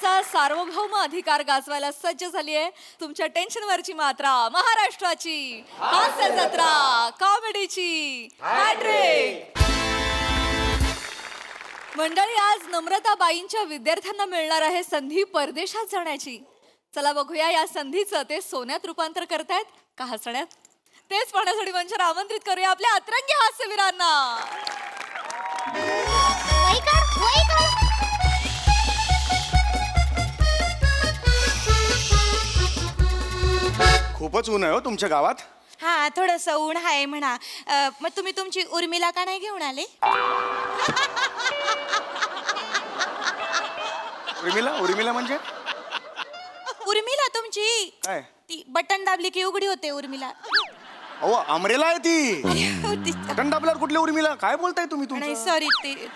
महाराष्ट्राचा सार्वभौम अधिकार गाजवायला सज्ज झाली आहे तुमच्या टेन्शनवरची मात्रा महाराष्ट्राची हास्य जत्रा कॉमेडीची हॅट्रिक. मंडळी, आज नम्रताबाईंच्या विद्यार्थ्यांना मिळणार आहे संधी परदेशात जाण्याची. चला बघूया या संधीचं ते सोन्यात रूपांतर करतायत का हसण्यात. तेच पाहण्यासाठी मंचावर आमंत्रित करूया आपल्या अतरंगी हास्यवीरांना. खूपच ऊन आहे हो तुमच्या गावात. हा, थोडंसं ऊन आहे म्हणा. मग तुम्ही तुमची उर्मिला का नाही घेऊन आले? उर्मिला उर्मिला म्हणजे उर्मिला तुमची काय? ती बटन दाबली की उघडी होते उर्मिला. अहो अमरेला आहे ती. बटन दाबल्यावर कुठली उर्मिला? काय बोलताय तुम्ही? नाही तुमचं सॉरी, ते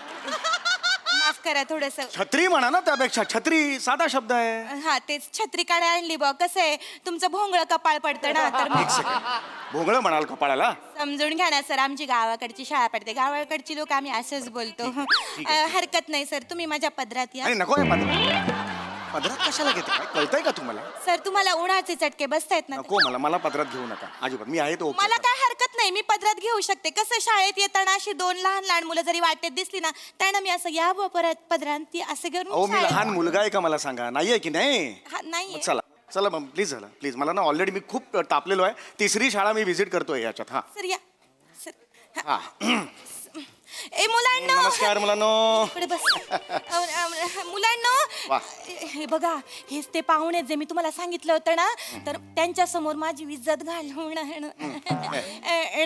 माफ करा थोडस. छत्री म्हणा ना, त्यापेक्षा छत्री साधा शब्द आहे. हा, तेच छत्री काढे आणली बा. कसं आहे, तुमचं भोंगळ कपाळ पडतं ना, तर एक सेकंड, भोंगळ म्हणाल कपाळाला? समजून घ्या ना सर, आमची गावाकडची शाळा पडते. गावाकडची लोक आम्ही असंच बोलतो. हरकत नाही सर, तुम्ही माझ्या पदरात या. अरे नको आहे पदरात कशाला घेते? काय कळतंय का तुम्हाला? सर, तुम्हाला उन्हाचे चटके बसतायत ना. नको, मला पदरात घेऊ नका अजिबात. मी आहे तो ओके. मला काय हरकत नाही, मी पदरात घेऊ शकते. कसं, शाळेत येताना अशी दोन लहान लहान मुलं जरी वाटेत दिसली ना, त्यांना मी असं या परत पदरात ती असं अहो घेऊन मी लहान मुलगा आहे का? मला सांगा, नाहीये की नाही? नाही. चला चला मग प्लीज, झालं प्लीज. मला ना ऑलरेडी मी खूप तापलेलो आहे. तिसरी शाळा मी व्हिजिट करतोय याच्यात. हा सर या सर. हा. ए मुलांनो, नमस्कार मुलांनो. इकडे बस. मुलांनो, वा. हे बघा, हेच ते पाहुणे जे मी तुम्हाला सांगितलं होतं ना, तर त्यांच्या समोर माझी इज्जत घालवून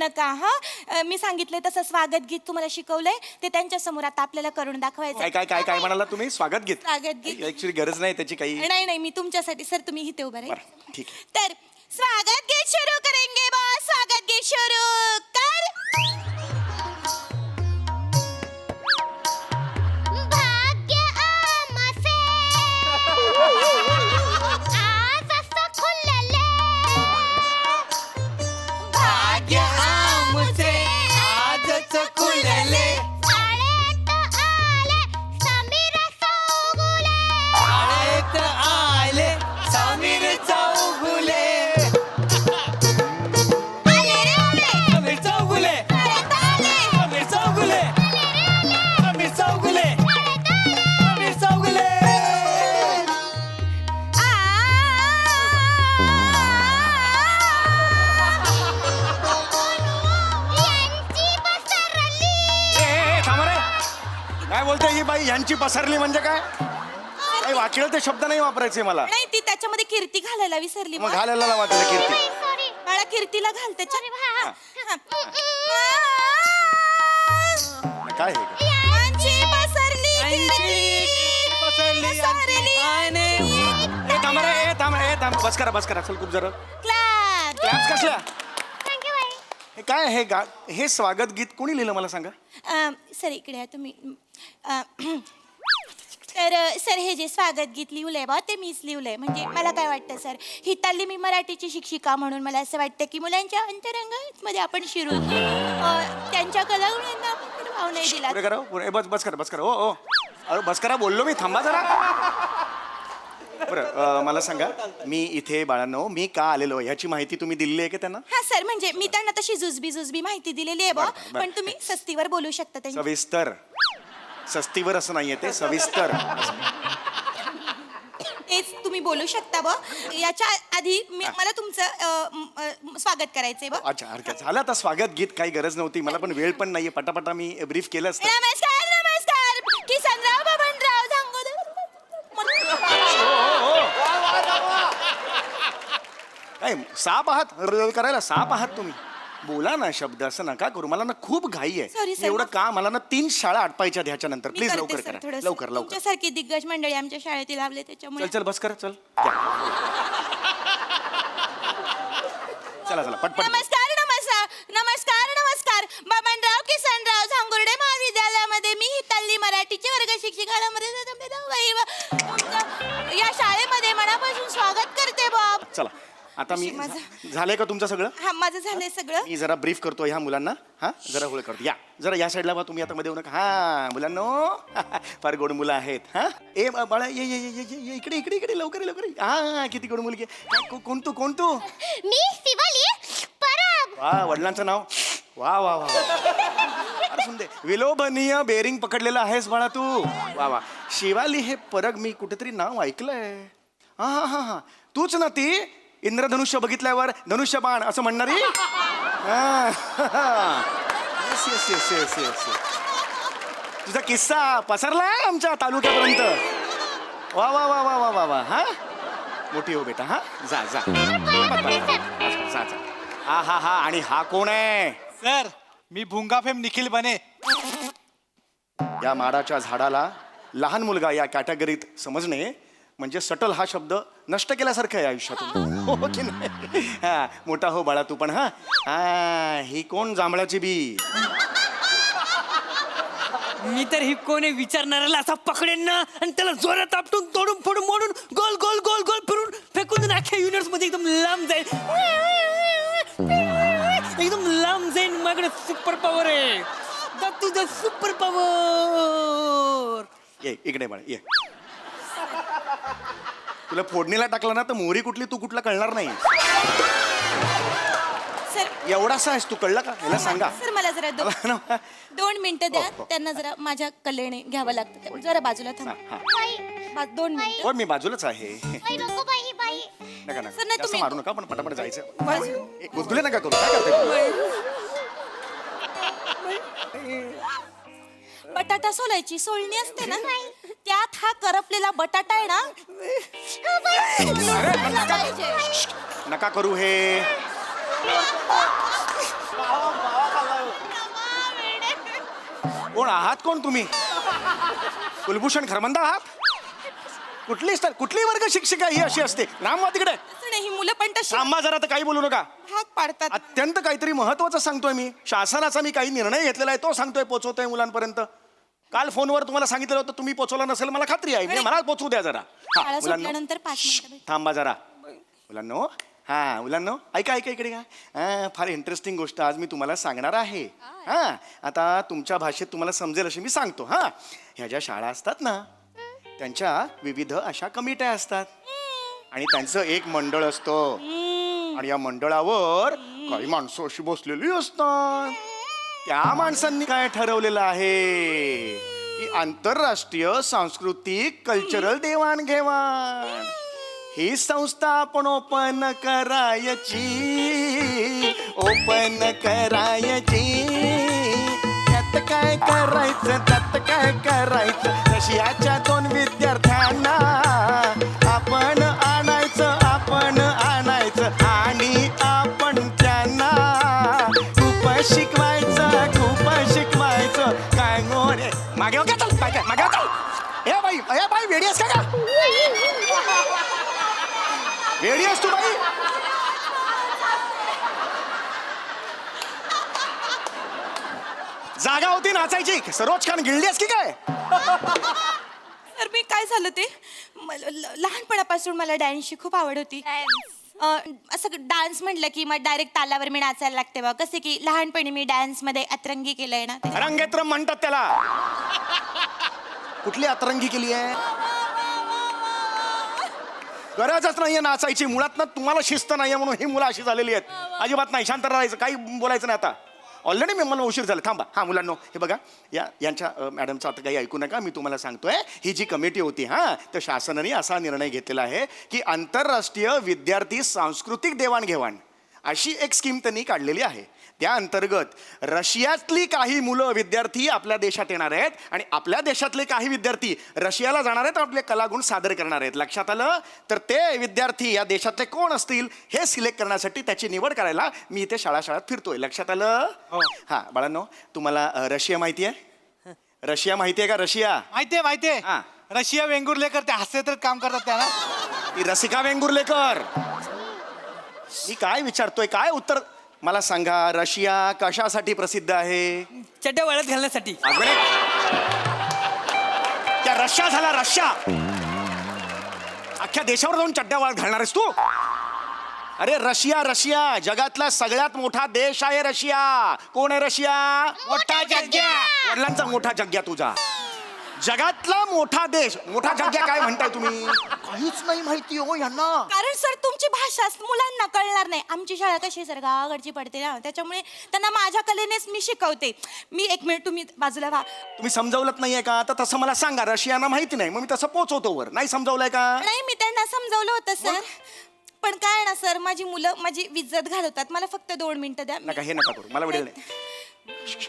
नका. हा, मी सांगितलंय तसं स्वागत गीत तुम्हाला शिकवलंय, ते त्यांच्या समोर आता आपल्याला करून दाखवायचं. काय काय काय काय म्हणाला तुम्ही? स्वागत गीत? स्वागत गीत. ऍक्च्युली गरज नाही त्याची काही. नाही नाही, मी तुमच्यासाठी. सर तुम्ही इथे उभं राहा. बरं, ठीक आहे. तर स्वागत गीत सुरू करेंगे बा. स्वागत गीत सुरू कर. काय बोलते ही बाई? यांची पसरली म्हणजे काय? काही वाटलं ते शब्द नाही वापरायचे मला. नाही, ती त्याच्यामध्ये कीर्ती घालायला विसरली. मग घालायला वाटलं कीर्ती. मला कीर्तीला घालते. काय हे? यांची पसरली थांब. बस करा चल खूप जरा. क्लॅप. क्लॅप्स कसल्या? हे काय हे स्वागत गीत कोणी लिहिलं मला सांगा? सर इकडे या तुम्ही. तर सर, हे जे स्वागत गीत लिहिलंय बा, ते मीच लिहिलंय. म्हणजे मला काय वाटतं सर, ही ताल्ली मी मराठीची शिक्षिका म्हणून मला असं वाटतं की मुलांच्या अंतरंगामध्ये आपण शिरून त्यांच्या कलागुणांना आपण भाव नाही दिला. पुढे करा पुढे. बस करा. हो अरे बस करा बोललो मी. थांबा जरा. बरं, मला सांगा, मी इथे बाळांनो मी का आलेलो ह्याची माहिती तुम्ही दिलेली आहे का त्यांना? हा सर, म्हणजे मी त्यांना तशी जुजबी माहिती दिलेली आहे बा. बरं. पण तुम्ही सस्तीवर बोलू शकता त्यांच्या. सविस्तर. सस्तीवर असं नाहीये ते, सविस्तर. तेच तुम्ही बोलू शकता बा. याच्या आधी मला तुमचं स्वागत करायचंय बा. अच्छा, हरकत. झालं आता स्वागत गीत. काही गरज नव्हती मला, पण वेळ पण नाहीये. पटापटा मी ब्रीफ केलं असतं. नमस्कार किसनराव बबनराव झांगोदर. काय साप आहात करायला? साप आहात तुम्ही? बोला ना शब्द, असं नका करू. मला ना खूप घाई Sorry, आहे. sir. एवढं काम. मला ना 3 शाळा आटपायच्या ह्याच्या नंतर. प्लीज लवकर करा. लवकर. तुमच्यासारखी दिग्गज मंडळी आमच्या शाळेत लावले त्याच्यामुळे. चल बस करा. चल चला पटपट. नमस्कार बबनराव किसनराव झांगुर्डे महाविद्यालयामध्ये मी ही ताल्ली मराठीची वर्ग शिक्षिका या शाळेमध्ये मनापासून स्वागत करते बाब. चला आता मी माझं- झालंय का तुमचं सगळं? हा माझं झालंय सगळं. मी जरा ब्रीफ करतो ह्या मुलांना. हा जरा होळ करतो. या जरा या साईडला बा, तुम्ही आता मध्ये येऊ नका. हा मुलांनो फार गोड मुलं आहेत. हा ए बाळा ये ये ये ये ये इकडे इकडे इकडे लवकर लवकर. हा किती गोड मुलगी आहे. कोण तू कोण तू? मी शिवाली परब. वा वडिलांचं नाव. वा वा वा फार सुंदर. विलोभनीय बेरिंग पकडलेलं आहेस बाळा तू. वा वा. शिवाली हे परग मी कुठेतरी नाव ऐकलंय. हा हा हा हा तूच ना ती इंद्रधनुष्य बघितल्यावर धनुष्य बाण असं म्हणणारी? Yes yes yes yes yes. तुझा किस्सा पसरलाय आमच्या तालुक्यापर्यंत. वा वा वा वा वा वा वा. हा मोठी हो बेटा. हा जा जा जा जा. हा हा हा. आणि हा कोण आहे? सर मी भुंगाफेम निखिल बने. या माडाच्या झाडाला लहान मुलगा या कॅटेगरीत समजणे म्हणजे सटल हा शब्द नष्ट केल्यासारखं आहे आयुष्यातून. हो की नाही? हा मोठा हो बाळा तू पण. हा हा ही कोण जांभळाची बी? मी तर ही कोणी विचारणाऱ्याला असा पकडेन ना आणि त्याला जोरात आपटून तोडून फोडून मोडून गोल गोल गोल गोल फिरून फेकून देईन. अख्ख्या युनिवर्स मध्ये एकदम लांब जाईल. एकदम लांब जाईन. माझ्याकडे सुपर पॉवर आहे. तुझं सुपर पॉवर. ये इकडे बाळा ये. तुला फोडणीला टाकला ना तर मोहरी कुठली तू कुठला कळणार नाही. सर एवढासा आहेस तू, कळला का? मला सांगा. सर मला जरा हा, 2 मिनिटं द्या. हो. त्यांना जरा माझ्या कलेने घ्यावं लागतं. जरा बाजूला हा. थांबा. 2 मिनिटं. हो मी बाजूलाच आहे. बाई नको बाई बाई. नका सर, नका नाही जास्त तुम्ही- मारू नका पण पटापट जायचं. बाजू- गुदगुले नका करू. काय करते तू? बटाटा सोलायची सोलणी असते ना, त्यात हा करपलेला बटाटा आहे ना. अरे, नका करू हे. कोण आहात कोण तुम्ही? कुलभूषण खरमंदा आहात? कुठली वर्ग शिक्षिका ही अशी असते? नाम तिकडे. असं नाही, ही मुलं पण तशी थांबा जरा, तर काही बोलू नका. भाग पाडतात. अत्यंत काहीतरी महत्वाचं सांगतोय मी. शासनाचा मी काही निर्णय घेतलेला आहे तो सांगतोय, पोचवतोय मुलांपर्यंत. काल फोनवर तुम्हाला सांगितलं होतं, तुम्ही पोचवला नसेल मला खात्री आहे. मी मला पोचवू द्या जरा. हा, शाळा मुलांनो, सुटल्यानंतर 5 मिनिटं भेट. थांबा जरा. मुलांनो हा मुलांनो ऐका ऐका इकडे का. फार इंटरेस्टिंग गोष्ट आज मी तुम्हाला सांगणार आहे. हा आता तुमच्या भाषेत तुम्हाला समजेल अशी मी सांगतो. हा ह्या ज्या शाळा असतात ना त्यांच्या विविध अशा कमिट्या असतात आणि त्यांचं एक मंडळ असतं आणि या मंडळावर काही माणसं अशी बसलेली असतात. त्या माणसांनी काय ठरवलेलं आहे की आंतरराष्ट्रीय सांस्कृतिक कल्चरल देवाणघेवाण ही संस्था आपण ओपन करायची. त्यात काय करायचं रशियाच्या 2 विद्यार्थ्यांना आपण आणायचं आणि आपण त्यांना खूप शिकवायचं. काय मोरे मागे हो का? चल काय मागे हो चल. ए बाई वेडी आहेस का? वेडी आहेस तू बाई? जागा होती नाचायची. सरोज खान गिळली आहेस की काय? तर मी काय झालं ते लहानपणापासून मला डान्सची खूप आवड होती. असं डान्स म्हटलं की मग डायरेक्ट तालावर मी नाचायला लागते बघ. कसे की लहानपणी मी डान्स मध्ये अतरंगी केलंय ना. अरंगेत्रम म्हणतात त्याला. कुठली अतरंगी केली आहे? गरजच नाहीये नाचायची. मुळात ना तुम्हाला शिस्त नाहीये म्हणून ही मुलं अशी झालेली आहेत. अजिबात नाही. शांत राहायचं, काही बोलायचं नाही. आता ऑलरेडी मी मला उशीर झाला. थांबा. हा मुलांनो हे बघा यांच्या मॅडमचं आता काही ऐकू नका. मी तुम्हाला सांगतोय ही जी कमिटी होती तर शासनाने असा निर्णय घेतलेला आहे की आंतरराष्ट्रीय विद्यार्थी सांस्कृतिक देवाणघेवाण अशी एक स्कीम त्यांनी काढलेली आहे. त्या अंतर्गत रशियातली काही मुलं विद्यार्थी आपल्या देशात येणार आहेत आणि आपल्या देशातले काही विद्यार्थी रशियाला जाणार आहेत, आपले कलागुण सादर करणार आहेत. लक्षात आलं? तर ते विद्यार्थी या देशातले कोण असतील हे सिलेक्ट करण्यासाठी त्याची निवड करायला मी इथे शाळात फिरतोय. लक्षात आलं? हा बाळांनो तुम्हाला रशिया माहिती आहे? रशिया माहिती आहे का? रशिया माहितीये. हा. रशिया वेंगुर्लेकर ते हास्यचित्रात काम करतात त्याला. ती रसिका वेंगुर्लेकर. मी काय विचारतोय, काय उत्तर मला सांगा. रशिया कशासाठी प्रसिद्ध आहे? चड्ड्या वाळत घालण्यासाठी. त्या रशिया झाला रशिया. अख्ख्या देशावर जाऊन चड्ड्या वाळत घालणार आहेस तू? अरे रशिया रशिया जगातला सगळ्यात मोठा देश आहे रशिया. कोण आहे रशिया? मोठा जग्ग्या. वडिलांचा मोठा जग्ग्या तुझा. जगातला मोठा देश. मोठा जग्ग्या काय म्हणताय तुम्ही? काहीच नाही माहिती हो यांना. कारण सर तुमची भाषा मुलांना कळणार नाही. आमची शाळा कशी सर गावाकडची पडते ना, त्याच्यामुळे त्यांना माझ्या कलेनेच मी शिकवते. मी एक मिनिट तुम्ही बाजूला व्हा. तुम्ही समजावलंच नाहीये का? तर तसं मला सांगा. रशियाना माहिती नाही मग मी तसं पोचवतो वर. नाही समजावलंय का? नाही मी त्यांना समजावलं होतं सर, पण काय ना सर माझी मुलं माझी इज्जत घालवतात. मला फक्त 2 मिनिटं द्या. नका हे नका करू. मला वेळ नाही.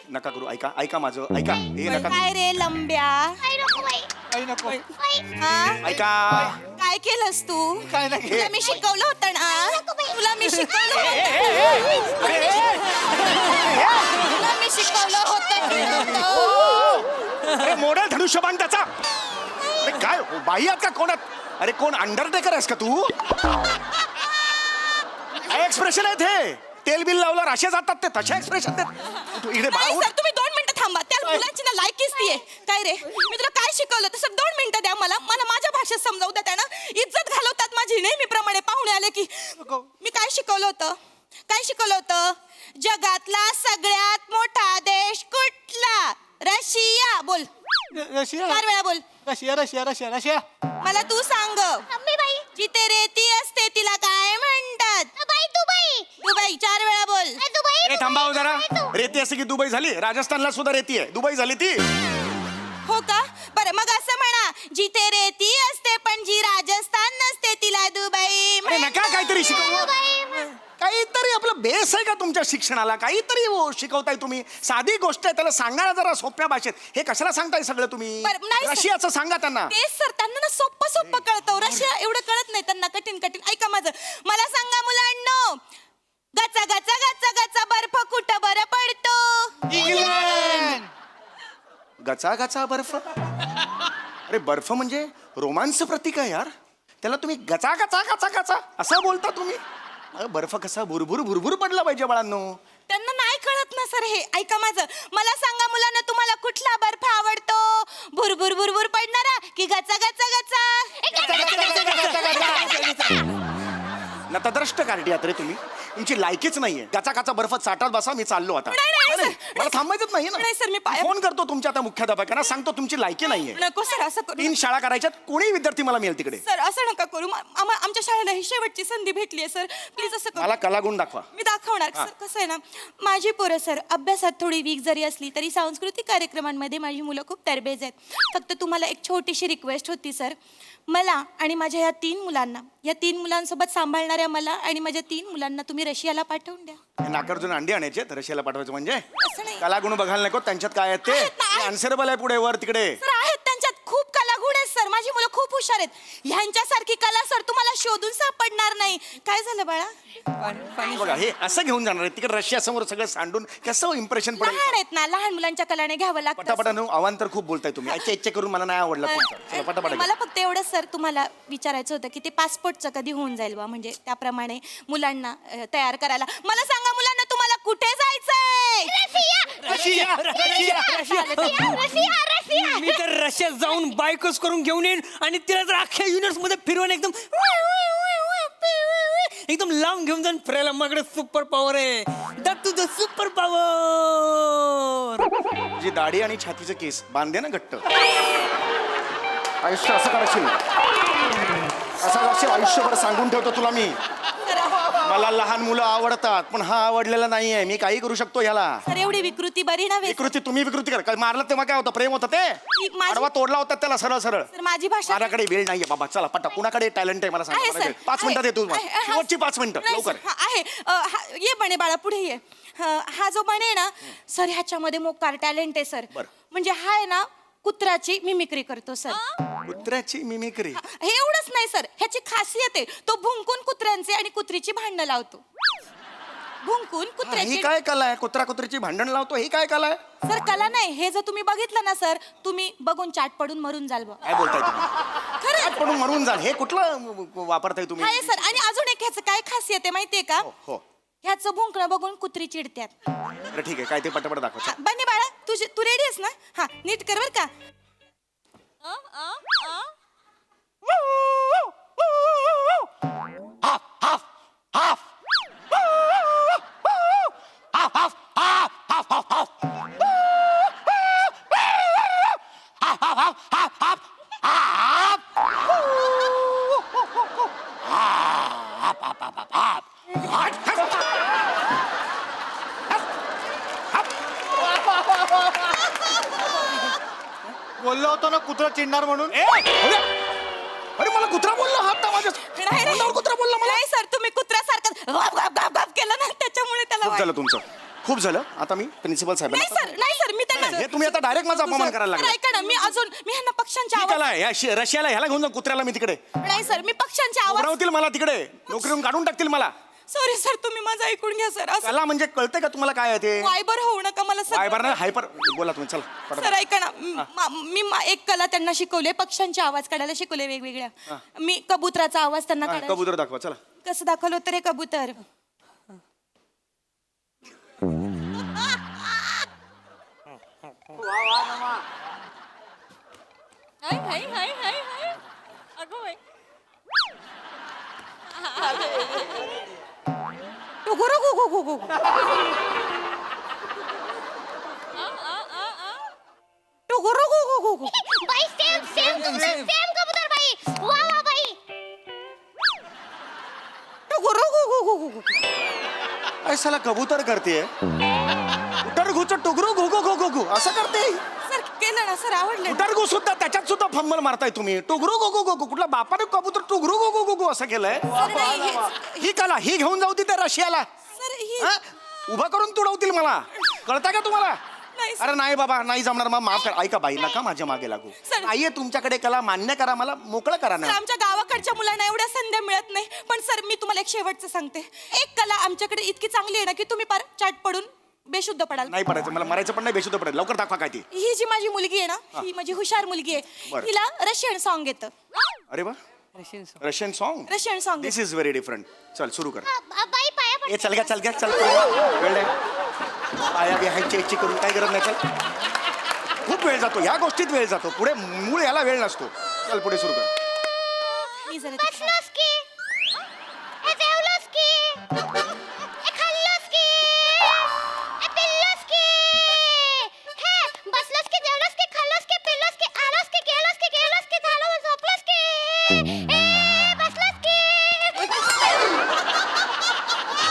नका करू. ऐका ऐका माझं ऐका. हे नका करू. काय रे लंब्या, बाई नको बाई काही नको. बाई हा? ऐका. काय केलंस तू? काय नाही. तुला मी शिकवलं होतं ना, तुला मी शिकवलं होतं. तुला मी शिकवलं होतं की नव्हतं? अरे मोडल धनुष्यबाण त्याचा. अरे काय हो, बाई आहात का कोणात? अरे कोण अंडरटेकर आहेस का तू? काय एक्सप्रेशन आहेत हे? तेल बिल लावल्यावर असे जातात ते तसे एक्सप्रेशन देत. तू इकडे नाही बाळा सर तुम्ही 2 मिनिटं थांबा. त्या मुलांची ना लायकीच ती आहे. काय रे मी तुला काय शिकवलं तर सर 2 मिनिटं द्या मला. मला माझ्या भाषेत समजावू द्या. त्यानं इज्जत घालवतात माझी. नेहमीप्रमाणे पाहुणे आले की मी काय शिकवलं होतं? काय शिकवलं होतं? जगातला सगळ्यात मोठा देश कुठला? रशिया. बोल रशिया 4 वेळा बोल. Russia Russia Russia Russia. मला तू सांग, मम्मी बाई जिथे रेती असते तिला काय म्हणतात? बाई दुबई दुबई. 4 वेळा बोल. दुबई ए थांबा हो जरा. रेती असते की दुबई झाली? राजस्थानला सुद्धा रेती आहे. दुबई झाली ती. हो का? बरं मग असं म्हणा, जिथे रेती असते पण जी राजस्थान नसते तिला दुबई अरे नका काहीतरी शिकव. काहीतरी आपलं बेस आहे का तुमच्या शिक्षणाला? काहीतरी शिकवताय तुम्ही. साधी गोष्ट आहे त्याला सांगा ना जरा सोप्या भाषेत. हे कशाला सांगताय सगळं तुम्ही? बरं, नाही सर. रशियाचं सांगा त्यांना. तेच सर त्यांना ना सोप्पं सोप्पं कळतं. रशिया एवढं कळत नाही त्यांना. कठीण कठीण. ऐका माझं. मला सांगा मुलांनो, गचा गचा गचा गचा बर्फ कुठं बरं पडतो? इंग्लंड. गचा गचा बर्फ. अरे बर्फ म्हणजे रोमांस प्रतीक आहे यार. त्याला तुम्ही गचा गचा गचा गचा असं बोलता तुम्ही? अरे बर्फ कसा भुरभुर भुरभुर पडला पाहिजे बाळांनो. त्यांना नाही कळत ना सर हे. ऐका माझं. मला सांगा मुलांना, तुम्हाला कुठला बर्फ आवडतो? भुरभुर भुरभुर पडणारा की गचा गचा गचा? नतद्रष्ट कार्टी आहात रे तुम्ही. तुमची लायकीच नाहीये. गचा गचा बर्फ चाटत बसा. मी चाललो आता. नाही, नाही, नाही, सर. मला थांबायचंच नाहीये नाही, सर, मी ना. पाया- फोन करतो तुमच्या आता मुख्याध्यापकांना. सांगतो तुमची लायकी नाहीये. नको सर असं करू. 3 शाळा करायच्यात. कोणी विद्यार्थी मला मिळेल तिकडे. सर असं नका करू. आमच्या शाळेला ही शेवटची संधी भेटली आहे सर. प्लीज असं करू. मला कलागुण दाखवा. मी दाखवणार सर. कसं आहे ना, माझी पोरं सर अभ्यासात थोडी वीक जरी असली तरी सांस्कृतिक कार्यक्रमांमध्ये माझी मुलं खूप तरबेज आहेत. फक्त तुम्हाला एक छोटीशी रिक्वेस्ट होती सर. मला आणि माझ्या या 3 मुलांना, या 3 मुलांसोबत सांभाळणाऱ्या मला आणि माझ्या 3 मुलांना तुम्ही रशियाला पाठवून द्या. हे नाकार्जुन अंडी आणायचे तर रशियाला पाठवायचं म्हणजे? असं नाही. कलागुण बघायला नको त्यांच्यात काय आहेत आहेत ना, ते. आहेत. आन्सरेबल आहे पुढे वर तिकडे. सर आहेत त्यांच्यात खूप कलागुण आहेत सर. माझी मुलं खूप हुशार आहेत. ह्यांच्यासारखी कला सर तुम्हाला शोधून सापडणार नाही. काय झालं बाळा? बघा हे असं घेऊन जाणार आहे तिकडे रशिया समोर सगळं सांडून कसं इम्प्रेशन पडेल. लहान आहेत ना, लहान मुलांच्या कलाने घ्यावं लागतं. पटापटा अवांतर खूप बोलताय तुम्ही. अच्छा इच्छा करून मला नाही आवडलं तुमचं. चला, पटापटा मला फक्त एवढंच सर तुम्हाला विचारायचं होतं की ते पासपोर्टचं कधी होऊन जाईल बा, म्हणजे त्याप्रमाणे मुलांना तयार करायला. मला सांगा मुलांना, तुम्हाला कुठे जायचंय? रशिया रशिया रशिया रशिया मी तर रशियात जाऊन बायकोस करून घेऊन येईन आणि तिला जर अख्ख्या युनिवर्स मध्ये फिरवून एकदम लांब घेऊन जाऊन फिरायला. माझ्याकडे सुपर पॉवर आहे. That to the super power. जी दाढी आणि छातीचं केस बांधे ना घट्ट. आयुष्य असं करशील. असं करशील आयुष्यभर. सांगून ठेवतो तुला मी. मला लहान मुलं आवडतात पण हा आवडलेला नाहीये. मी काही करू शकतो ह्याला. सर एवढी विकृती बरी नव्हे. विकृती तुम्ही विकृती कर. काय मारलं तेव्हा काय होतं? प्रेम होतं ते. माझी- आडवा तोडला होता त्याला सरळ सरळ. सर माझी भाषा माझ्याकडे वेळ नाहीये बाबा. चला पटा. कुणाकडे टॅलेंट आहे मला आहे सांगा. सर. 5 मिनिटात येतो आहे, आहे, हा. शेवटची 5 मिनिटं नाही, लवकर. सर, हा, आहे. ये बने बाळा पुढे ये. हा जो बने ना सर, ह्याच्यामध्ये मोकार टॅलेंट आहे सर. बरं. म्हणजे हा आहे ना कुत्राची मिमिक्री करतो सर. कुत्र्याची मिमिक्री. हे एवढंच नाही सर, ह्याची खासियत आहे तो भुंकून कुत्र्यांचे आणि कुत्रीची भांडणं लावतो. भुंकून ही कुत्र्याची. काय कला आहे? कुत्रा कुत्रीची भांडण लावतो. ही काय कला आहे? सर कला नाही, हे जर तुम्ही बघितलं ना सर, तुम्ही बघून चाट पडून मरून जाल बा. काय बोलताय तुम्ही? खरं पडून मरून जाल. हे कुठलं वापरताय तुम्ही? आहे सर. आणि अजून एक ह्याचं काय खासियत आहे माहितीये का? हो. ह्याचं भुंकणं बघून कुत्री चिडत्यात. बरं ठीक आहे. काय ते पटापट दाखव. हा, बन्नी बाळा तू रेडी आहेस ना? हा नीट कर बर का. हाफ हाफ हाफ बोललो होतो ना कुत्रा चिडणार म्हणून. अरे मला कुत्रा बोलला हात माझ्या नाही, तोंडावर कुत्रा बोलला मला. नाही सर तुम्ही कुत्र्यासारखं गाप गाप गाप गाप केलं ना त्याच्यामुळे त्याला खूप झालं तुमचं, खूप झालं. आता मी प्रिन्सिपल नाही साहेबांना सर मी त्यांना हे तुम्ही आता डायरेक्ट माझा अपमान करायला सर, लागला. ऐका ना मी ह्यांना पक्ष्यांच्या ठीक आवाज आहे, रशियाला ह्याला घेऊन जा कुत्र्याला मी तिकडे नाही सर मी पक्ष्यांच्या आवाज उडवतील मला तिकडे, नोकरीवरून काढून टाकतील मला. सॉरी सर तुम्ही माझं ऐकून घ्या सर असं त्याला म्हणजे कळतंय का तुम्हाला काय आहे ते? वायबर होऊ नका मला सर वायबर नाही हायपर. बोला तुम्ही चला सर पटापट. ऐका ना एक कला त्यांना शिकवले पक्ष्यांचे आवाज काढायला शिकवले वेगवेगळ्या मी कबुतराचा आवाज त्यांना हा, काढायला कबूतर दाखवा चला. कसं दाखवलं होतं रे कबूतर हाय हाय हाय हाय हाय अगं बाई. टुकुरू गु गु गु गु. टुकुरू गु गु गु गु. बाई सेम सेम सेम कबूतर बाई. वा वा बाई. टुकुरू गु गु गु गु गु. ऐसाला कबूतर करते उटर घुच टुगरू घु घु घु घु घु असं करते. सर केलं ना सर आवडलं उटर घु सुद्धा त्याच्यात सुद्धा फंबल मारताय तुम्ही. टुगरू घु घु घु घु. कुठला बापाने कबूतर टुगरू घु घु घु घु असं केलंय. सर नाही हे- ही कला ही घेऊन जाऊ त्या रशियाला. सर ही हा? उभं करून तुडवतील मला. कळतं का तुम्हाला? नाही सर. अरे नाही बाबा नाही जमणार. मग माफ करा. ऐका बाई नका माझ्या मागे लागू. सर. नाहीये तुमच्याकडे कला मान्य करा, मला मोकळं करा सर, ना. आमच्या गावाकडच्या मुलांना एवढ्या संध्या मिळत नाही पण सर मी तुम्हाला एक शेवटचं सांगते एक कला आमच्याकडे इतकी चांगली आहे ना की तुम्ही पार चाट पडून बेशुद्ध पडाल नाही पडायचं मला, मरायचं पण नाही, बेशुद्ध पडेल. लवकर दाखवा काय ती. ही जी माझी मुलगी आहे ना ही माझी हुशार मुलगी आहे बरं. हिला रशियन सॉन्ग येतं अरे वा Russian song. Russian song. Russian song this is very different. चल सुरू कर. बाई पाया ए चल घ्या चल घ्या चल. वेळ नाही. पाया बी हाय चेची करून काय गरज नाही. चल खूप वेळ जातो या गोष्टीत, वेळ जातो. पुढे मूळ याला वेळ नसतो. चल पुढे सुरू कर. मी जरा बसलोस की ए जेवलोस की ए खाल्लोस की ए पिल्लोस की हे बसलोस की जेवलोस की खाल्लोस की पिल्लोस की आलोस की गेलोस की झालो झोपलोस की ए बसलोस की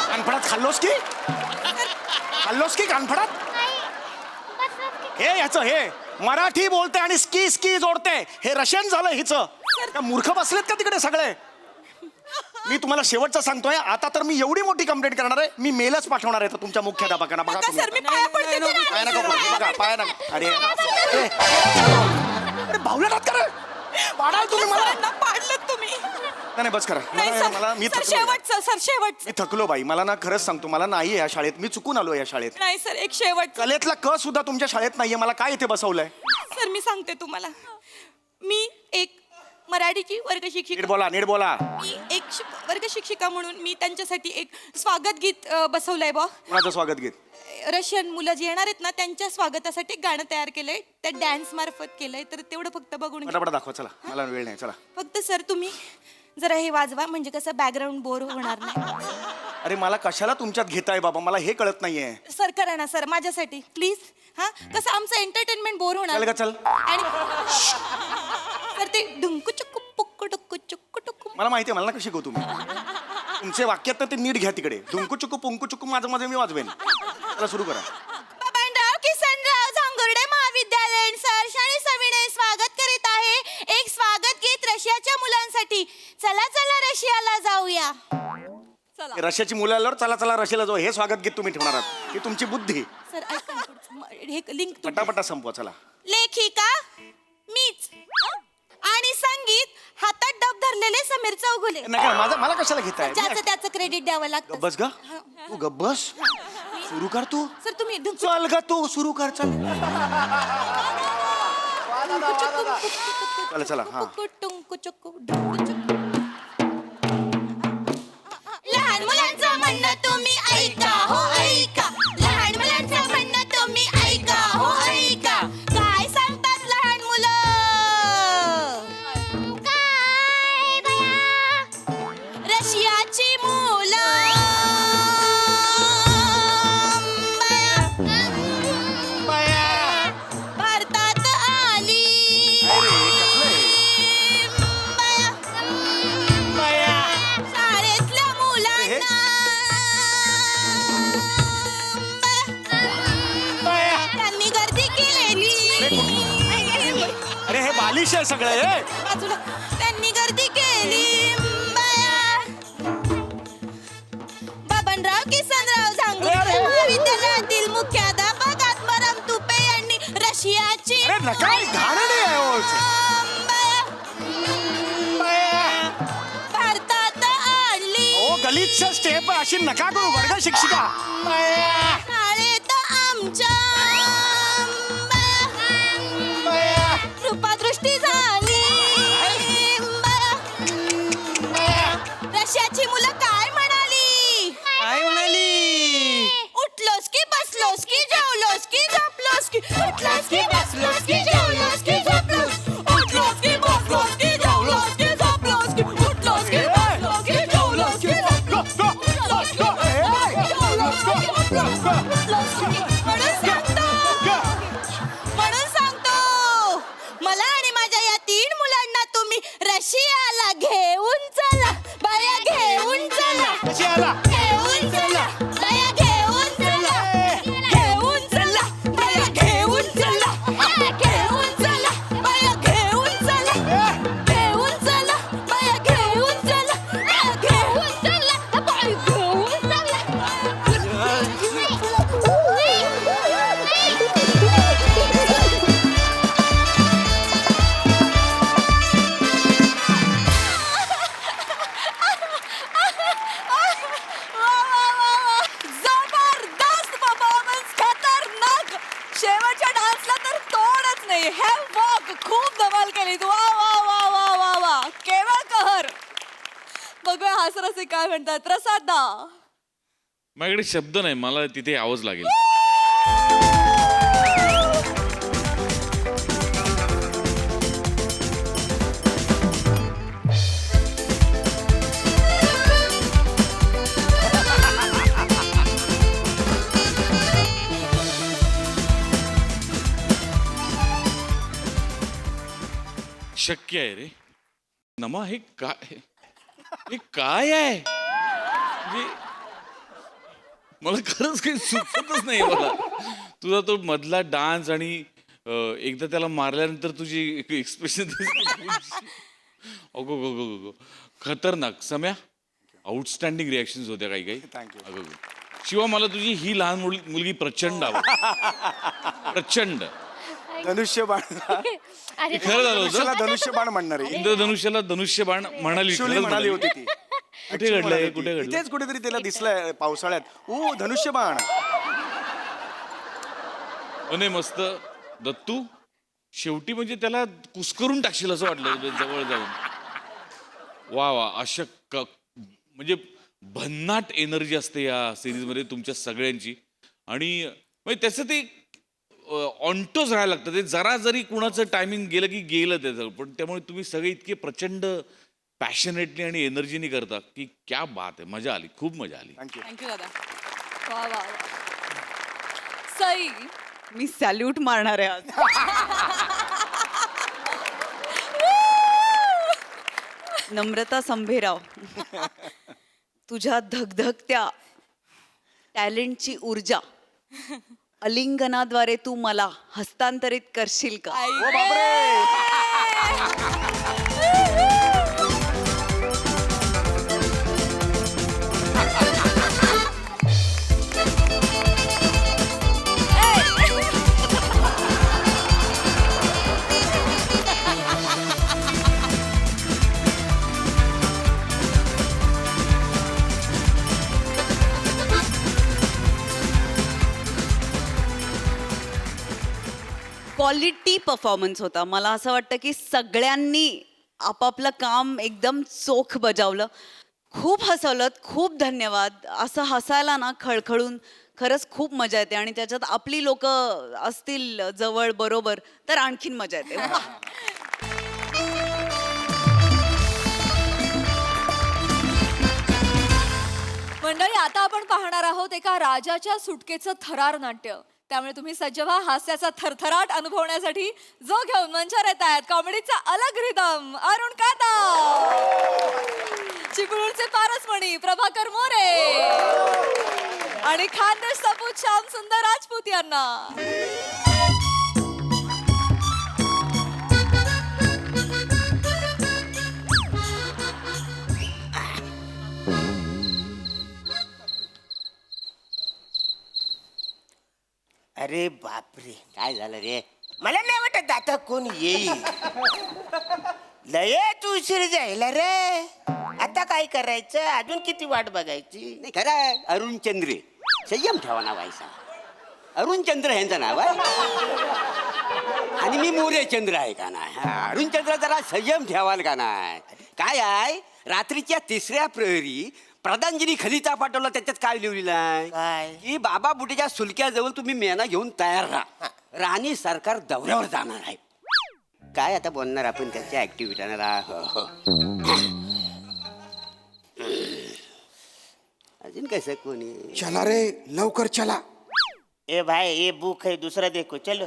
कानफडात खाल्लोस की? खाल्लोस की कानफडात? नाही बसलोस की हे याचं हे मराठी बोलते आणि स्की स्की जोडते. हे रशियन झालं हिचं. का मूर्ख बसलेत का तिकडे सगळे? मी तुम्हाला शेवटचं सांगतोय आता तर मी एवढी मोठी कंप्लेंट करणार आहे. मी मेलच पाठवणार आहे तुमच्या मुख्याध्यापकांना. बघा नका सर मी पाया पडते तुला. पाया नका पडू. बघा पाया नका. अरे अरे बावळटात करा पाडाल तुम्ही मला. सरांना पाडलं तुम्ही नाही बस करा. नाही मला मी सर थकलो. शेवटचं सर शेवटचं मी थकलो बाई. मला ना खरंच सांगतो मला नाही या शाळेत. मी चुकून आलो या शाळेत. नाही सर एक शेवट कलेतला क सुद्धा तुमच्या शाळेत नाहीये. मला काय इथे बसवलंय? सर मी सांगते तुम्हाला मी एक मराठीची वर्ग नीट शिक्षिका बोला नीट बोला. मी एक वर्ग शिक्षिका म्हणून मी त्यांच्यासाठी एक स्वागत गीत बसवलंय बा कुणाचं स्वागत गीत? रशियन मुलं जी येणार आहेत ना त्यांच्या स्वागतासाठी एक गाणं तयार केलंय त्या डॅन्स मार्फत केलंय तर तेवढं फक्त बघून घ्या. पटापट दाखवा. चला मला वेळ नाही. चला. फक्त सर तुम्ही जरा हे वाजवा म्हणजे कसं बॅकग्राऊंड बोर होणार नाही अरे मला कशाला तुमच्यात घेताय बाबा, मला हे कळत नाहीये. सर करा ना सर माझ्यासाठी प्लीज हा कसं आमचं एंटरटेनमेंट बोर होणार चल का चल. आणि सर ते ढुंकू चुक्कू पुक्कू टुक्कू चुक्कू टुक्कू मला माहितीये मला नका शिकवू तुम्ही. तुमचे वाक्यात तर ते नीट घ्या तिकडे. धुंकू चुकू पुंकू चुकू माझं माझं मी वाजवेन. चला सुरू करा. बबनराव किसनराव झांगुर्डे महाविद्यालय सर शाळेत सविनय स्वागत करीत आहे एक स्वागत गीत रशियाच्या मुलांसाठी. चला चला रशियाला जाऊया. चला हे रशियाची मुलं आल्यावर चला चला रशियाला जाऊ हे स्वागत गीत तुम्ही ठेवणार आहात. ही तुमची बुद्धी. सर ऐका ना पुढचं. हे लिंक पटापटा संपवा. चला. लेखिका मीच आणि संगीत हातात डब धरलेले समीर चौगुले. नाही माझं मला कशाला घेताय? ज्याचं त्याचं क्रेडिट द्यावं लागतं. गब्बस ग तू गब्बस सुरू कर तू. सर तुम्ही ढुंकू चल ग तू सुरू कर. चल चला चला हा. टुंकू चुक्कू ढुंकू चुक्कू. लहान मुलांचं म्हणणं तुम्ही ऐका हो ऐका. लहान मुलांचं म्हणणं तुम्ही ऐका हो ऐका. काय सांगतात लहान मुलं? काय बया रशियाची मुलं भारतात आली बालिश आहे सगळं हे. बाजूला त्यांनी गर्दी केली बाया. बाबनराव किसनराव झांगुर्डे अरे, अरे. महाविद्यालयातील मुख्याध्यापक आत्माराम तुपे यांनी रशियाची अरे नका घाणेरडी आहे हो. बाया. भारतात आणली ओ गलिच्छ स्टेप अशी नका करू वर्ग शिक्षिका. शाळेत आमच्या बाया. कृपादृष्टी झाली बाया. रशियाची मुलं काय म्हणाली? काय म्हणाली? उठलोस की बसलोस की जेवलोस की झोपलोस की उठलोस की बसलोस की जेवलोस की झोपलोस उठलोस की बसलोस की जेवलोस की झोपलोस की उठलोस की बसलोस की जेवलोस की झोपलोस की उठलोस की जेवलोस की उठलोस की. म्हणून सांगतो मला आणि माझ्या या 3 मुलांना तुम्ही रशियाला घेऊन चला बाया. घेऊन चला कशी आला घेऊन चला बाया. घेऊन चला घेऊन चला बाया. घेऊन चला घेऊन चला बाया. घेऊन चला घेऊन चला बाया. घेऊन चला घेऊन चला बाया. घेऊन जबरदस्त परफॉर्मन्स, खतरनाक. शेवटच्या डान्सला तर तोडच नाही. हे वॉक खूप धमाल केली. वा वा वा वा वा वा, केवळ कहर. बघूया हासरसे काय म्हणतात. प्रसाद दा. माझ्याकडे शब्द नाही, मला तिथे यावंच लागेल. शक्य आहे रे नमा. हे काय आहे म्हणजे मला खरंच काही सुचतच नाही मला. तुझा तो मधला डान्स आणि एकदा त्याला मारल्यानंतर तुझी एक्सप्रेशन अगो गो गो गो खतरनाक. सम्या आउटस्टँडिंग रिॲक्शन होत्या काही काही. Thank you. अगो गो. शिवा मला तुझी ही लहान मुलगी प्रचंड आवडते. प्रचंड. धनुष्यबाण हे खरं झालं धनुष्याला होतं. धनुष्यबाण म्हणणार आहे. इंद्रधनुष्याला धनुष्यबाण म्हणाली. Actually खरंच म्हणाली म्हणाली. होती ती. कुठे Actually घडलंय? म्हणाली कुठे होती. घडलंय? इथेच कुठेतरी तिला दिसलंय पावसाळ्यात. ओ धनुष्यबाण. नाही मस्त. दत्तू शेवटी म्हणजे त्याला कुस्करून टाकशील असं वाटलं जवळ जाऊन. वा वा. अशा म्हणजे भन्नाट एनर्जी असते या सिरीजमध्ये तुमच्या सगळ्यांची. आणि म्हणजे त्याचं ते ऑन्टोच राहायला लागतं. ते जरा जरी कुणाचं टायमिंग गेलं की गेलं त्याचं. पण त्यामुळे तुम्ही सगळे इतके प्रचंड पॅशनेटली आणि एनर्जीनी करता की क्या बात आहे. मजा आली, खूप मजा आली. थँक्यू. थँक्यू दादा. वा वा वा. सई. मी सॅल्यूट मारणार आहे आज. नम्रता संभेराव, तुझ्या धगधगत्या टॅलेंटची ऊर्जा अलिंगनाद्वारे तू मला हस्तांतरित करशील का? ओ बापरे. क्वालिटी परफॉर्मन्स होता. मला असं वाटतं की सगळ्यांनी आपापलं काम एकदम चोख बजावलं. खूप हसवलं. खूप धन्यवाद. असं हसायला ना खळखळून खरंच खूप मजा येते. आणि त्याच्यात आपली लोक असतील जवळ बरोबर तर आणखीन मजा येते. वाह! मंडळी, आता आपण पाहणार आहोत एका राजाच्या सुटकेचं थरार नाट्य. त्यामुळे तुम्ही सज्ज व्हा हास्याचा थरथराट अनुभवण्यासाठी. जो घेऊन मंचावर येत आहेत कॉमेडीचा अलग रिदम अरुण कादा, चिपळूणचे पारसमणी प्रभाकर मोरे आणि खानदेश सपूत श्याम सुंदर राजपूत यांना. अरे बापरे काय झालं रे? मला नाही वाटत आता कोण येईल. लयच उशीर जायला रे. आता काय करायचं? अजून किती वाट बघायची? नाही खरं आहे, अरुण चंद्र संयम ठेवा ना व्हायचा. अरुण चंद्र यांचं नाव आहे आणि मी मोरे चंद्र आहे का नाही. अरुण चंद्र जरा संयम ठेवाल का नाही. काय आहे, रात्रीच्या 3ऱ्या प्रहरी प्रधानजीनी खलिता पाठवला. त्याच्यात काय लिहिलेलं आहे काय? की बाबा बुटीच्या सुलक्याजवळ तुम्ही मेना घेऊन तयार राहा. राणी सरकार दौऱ्यावर जाणार आहे. काय आता बोलणार आपण त्याच्या ऍक्टिव्हिटीला. अजून कसं कोणी. चला रे लवकर चला. ए भाई ये बुक है दूसरा देखो चलो.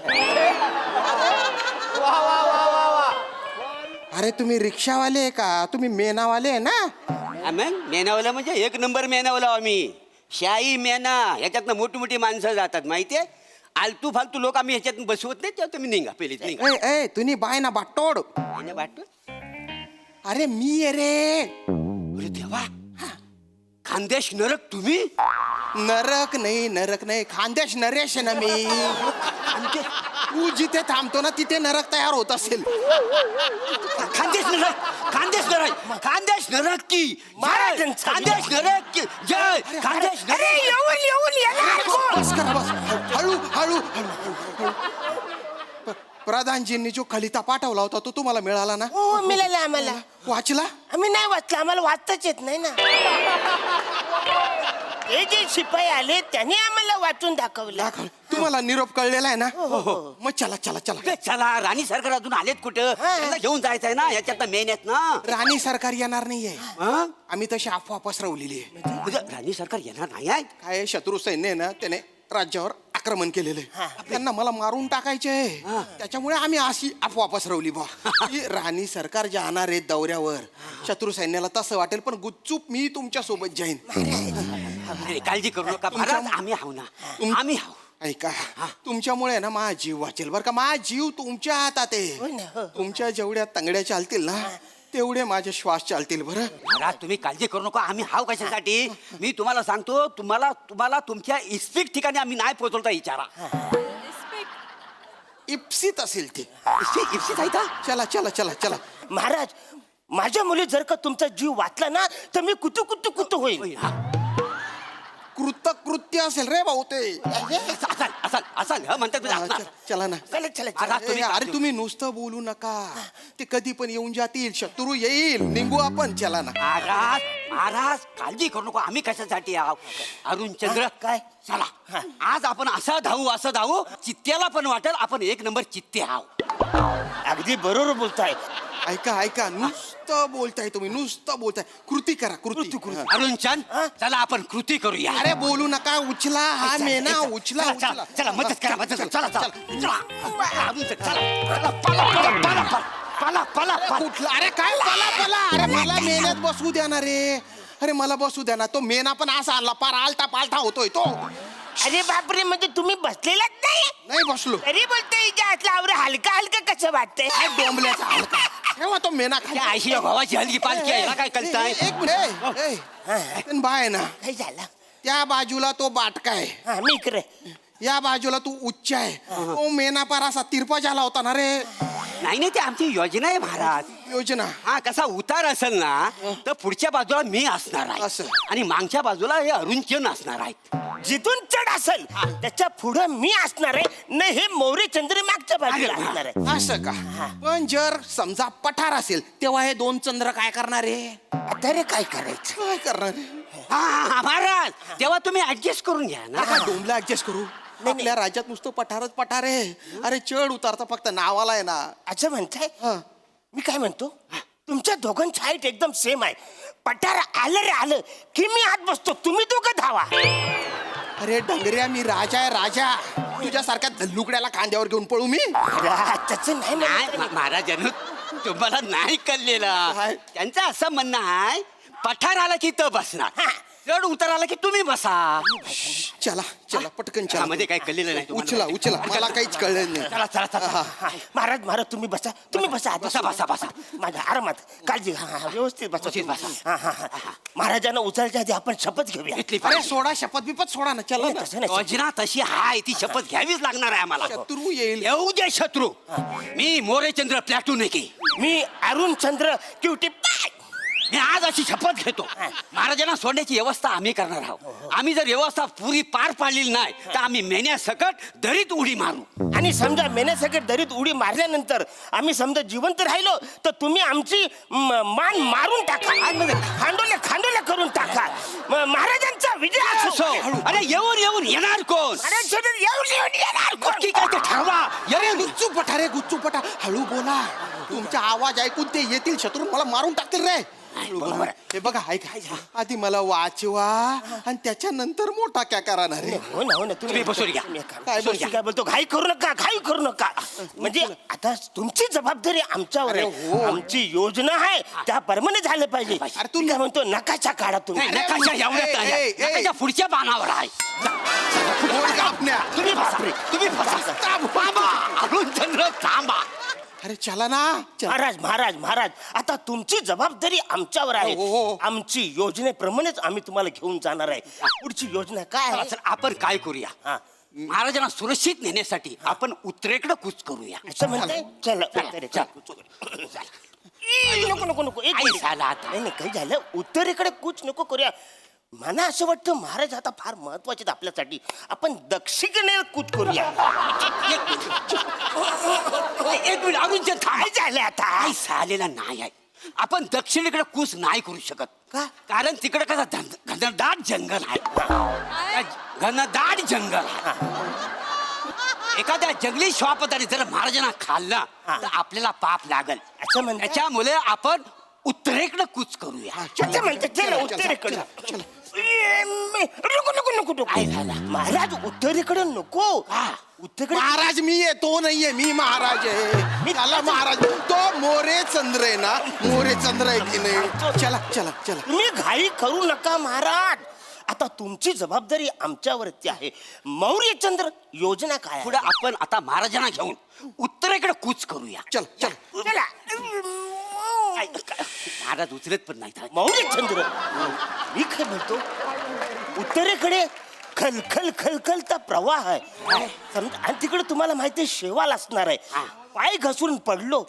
अरे तुम्ही रिक्षावाले आहे का? तुम्ही मेनावाले आहे ना? मग मेनावाला म्हणजे 1 नंबर मेनावाला आम्ही. शाही मेना ह्याच्यातनं मोठी मोठी माणसं जातात माहितीये. आलतू फालतू लोक आम्ही ह्याच्यातून बसवत नाही. तेव्हा तुम्ही निघा पहिली निघा. ए तुम्ही बाय ना बाटोड. वाटतो अरे मी आहे रे. अरे देवा, खानदेश नरक तुम्ही. नरक नाही खानदेश नरेश आहे ना मी. तू जिथे थांबतो ना तिथे नरक तयार होत असेल. खानदेश नरक की महाराजांचा खानदेश नरक की जय. खानदेश बस करा बस. हळू हळू हळू. प्रधानजींनी जो खलिता पाठवला होता तो तुम्हाला मिळाला ना? हो मिळाला आम्हाला. वाचला? आम्ही नाही वाचलं, आम्हाला वाचताच येत नाही ना. हे जे शिपाई आले त्यांनी आम्हाला वाचून दाखवलं. तुम्हाला निरोप कळलेला आहे ना? मग चला चला चला. चला. राणी सरकार अजून आलेत कुठं? त्यांना घेऊन जायचंय ना. याच्यात मेन आहेत ना. राणी सरकार येणार नाहीये. हं? आम्ही तशी अफवा पसरवलेली आहे. म्हणजे राणी सरकार येणार नाही आहेत. काय शत्रू सैन्य आहे ना त्याने राज्यावर आक्रमण केलेलं आहे. त्यांना मला मारून टाकायचे आहे. त्याच्यामुळे आम्ही अशी अफवा पसरवली बा की राणी सरकार जाणार आहे दौऱ्यावर. शत्रू सैन्याला तसं वाटेल पण गुपचूप मी तुमच्या सोबत जाईन. अरे, काळजी करू नका महाराज. आम्ही आहो ना. आम्ही आहो. ऐका, तुमच्यामुळे ना माझा जीव वाचेल बरं का. माझा जीव तुमच्या हातात आहे. तुमच्या जेवढ्या तंगड्या चालतील ना तेवढे माझे श्वास चालतील. बरं महाराज तुम्ही काळजी करू नका. आम्ही हाव कशासाठी. मी तुम्हाला सांगतो. तुम्हाला तुमच्या इस्पिक ठिकाणी आम्ही नाही पोहोचवता. विचारा. इप्सित असेल ते. इप्सित आहे का? चला चला चला चला. महाराज माझ्या मुली जर का तुमचा जीव वाचला ना तर मी कुतू कुतू कुतू होईल. कृत्य असेल रे भाऊ ते. असाल म्हणतात तुम्ही असणार. चला ना. चला चला महाराज, तुम्ही अरे तुम्ही नुसतं बोलू नका. ते कधी पण येऊन जातील. शत्रू येईल. निघू आपण. चला ना. महाराज काळजी करू नको. आम्ही कशासाठी आहो. अरुण चंद्र काय? चला आज आपण असं धावू चित्त्याला पण वाटेल आपण 1 नंबर चित्ते आहो. अगदी बरोबर बोलताय. ऐका नुसतं बोलताय तुम्ही. नुसतं बोलताय. कृती करा. कृती. अरुण चंद चला आपण कृती करूया. अरे बोलू नका. उचला हा मेना. उचला उचला. चला मदत करा. अरुण चंद चला. पला. कुठला? अरे काय पला. अरे मला मेन्यात बसू द्या ना रे. अरे मला बसू द्या ना. तो मेना पण असा आला पार आलता पालथा होतोय तो. अरे बापरे, म्हणजे तुम्ही बसलेलाच नाही बसलो. तरी बोलतोय हलका हलका कसं वाटतंय. डोंबल्याचा हलका. तेव्हा तो मेना खाली. आयशी भावाची हलकी पालखी आहे. याला काय कळताय. एक मिनिट. बाय ना काय झालं? त्या बाजूला तो बाटका आहे. हा मी इकडे. या बाजूला तू उच्च आहे. तो मेना पार असा तिरपा झाला होता ना रे. नाही ती आमची योजना आहे महाराज. योजना? हा कसा उतार असेल ना तर पुढच्या बाजूला मी असणार आहे असं. आणि मागच्या बाजूला हे अरुण चंद असणार आहेत. जिथून चढ असेल त्याच्या पुढे मी असणार आहे ना. हे मोरे चंद्र मागच्या बाजूला असणार आहे. असं का? पण जर समजा पठार असेल तेव्हा हे 2 चंद्र काय करणार आहे? आता रे काय करायचं? काय करणार आहे? हा महाराज तेव्हा तुम्ही ऍडजस्ट करून घ्या ना. काय डोंबला ऍडजस्ट करू? आपल्या राज्यात नुसतं पठारच पठार आहे. अरे चढ उतारता फक्त नावाला आहे ना. असं म्हणताय? मी काय म्हणतो, तुमच्या दोघांची हाईट एकदम सेम आहे. पठार आलं की मी आत बसतो, तुम्ही दोघं धावा. अरे डंगऱ्या मी राजा आहे राजा. तुझ्यासारख्या धल्लुकड्याला खांद्यावर घेऊन पळू मी? त्याचं नाही नाही महाराजांनो तुम्हाला नाही कळलेलं. त्यांचं असं म्हणणं आहे पठार आला की तो बसणार चढ उतर आला की तुम्ही बसा. चला चला पटकन चला. मध्ये काही कळलेलं नाही तुम्हाला. उचला उचला मला काहीच कळलं नाही. चला चला चला. महाराज महाराज तुम्ही बसा तुम्ही बसा आधी. बसा बसा बसा. माझ्या आरामात काळजी घ्या. हा, व्यवस्थित बसा व्यवस्थित तुम्ही. बसा. हा. महाराजांना उचलच्या आधी आपण शपथ घेऊया. इथली अरे सोडा शपथ बिपत सोडा ना चला ना. तसं नाही. योजना तशी हाय ती शपथ घ्यावीच लागणार आहे आम्हाला. शत्रू येईल. येऊ दे शत्रू. मी मोरेचंद्र प्लॅटून आहे की मी अरुण चंद्र क्युटी मी आज अशी शपथ घेतो महाराजांना सोडण्याची व्यवस्था आम्ही करणार आहोत. आम्ही जर व्यवस्था पुरी पार पाडलेली नाही तर आम्ही मेण्यासकट दरीत उडी मारू. आणि समजा मेण्यासकट दरीत उडी मारल्यानंतर आम्ही समजा जिवंत राहिलो तर तुम्ही आमची मान मारून टाका. खांडोल्या खांडोल्या करून टाका. महाराजांचा विजय असो. असो. अरे येऊन येऊन येणार कोण? महाराजांसोबत येऊन येऊन येणार कोण? नक्की काय ते ठरवा. अरे गुच्चू पटा रे गुच्चू पटा हळू बोला. तुमचा आवाज ऐकून ते येतील शत्रू मला मारून टाकतील रे. बरोबर आहे. हे बघा ऐका आधी मला वाचवा आणि त्याच्यानंतर मोठा क्या करणार रे. हो ना हो ना तुम्ही बसून घ्या. काय बसून काय बोलतो घाई करू नका घाई करू नका. म्हणजे आता तुमची जबाबदारी आमच्यावर आहे. आमची योजना आहे त्या प्रमाणे झालं पाहिजे. अरे तू काय म्हणतो नकाशा काढा तुम्ही. नाही, नकाशा एवढ्यात आहे. ए, ए, ए. नकाशा पुढच्या पानावर आहे. तुम्ही बसा तुम्ही बसा. बाबा अरुणचंद्र थांबा. अरे चला ना चला. महाराज महाराज महाराज आता तुमची जबाबदारी आमच्यावर आहे. हो, हो. आमची योजनेप्रमाणेच आम्ही तुम्हाला घेऊन जाणार आहे. पुढची योजना काय चला, आहे? चला, आपण काय करूया हा. महाराजांना सुरक्षित नेण्यासाठी आपण उत्तरेकडे कूच करूया. असं म्हणताय चल नको नको नको एक आई मिनिट. झाला आता. नाही नाही काही झालं उत्तरेकडे कूच नको करूया. मला असं वाटतं महाराज आता फार महत्वाचे आहेत आपल्यासाठी. आपण दक्षिणेला कूच करूया. एक मिनिट अरुणचंद्र काय झालं आता? काय झालेला नाही आहे. आपण दक्षिणेकडे कूच नाही करू शकत. का? कारण तिकडे कसं घनदाट जंगल आहे. घनदाट जंगल आहे. एखाद्या जंगली श्वापदाने जर महाराजांना खाल्ला तर आपल्याला पाप लागल. असं म्हणताय? त्याच्यामुळे आपण उत्तरेकडे कूच करूया. अच्छा म्हणते चल उत्तरेकडे. नको नको नको नको काय झालं? महाराज उत्तरेकडे नको. उत्तरेकडे महाराज मी आहे तो नाहीये मी महाराज आहे. मी आला महाराज तो मोरे चंद्र आहे ना मोरे चंद्र आहे की नाही. चला चला चला. तुम्ही घाई करू नका महाराज. आता तुमची जबाबदारी आमच्यावरती आहे. मौर्यचंद्र योजना काय आहे? पुढे आपण आता महाराजांना घेऊन उत्तरेकडे कूच करूया. चल चल. चला. महाराज उचलत पण नाही. मौर्यचंद्र मी काय म्हणतो उत्तरेकडे खलखल खलखलचा प्रवाह आहे. समजा आणि तिकडे तुम्हाला माहिती आहे शेवाल असणार आहे. पाय घसरून पडलो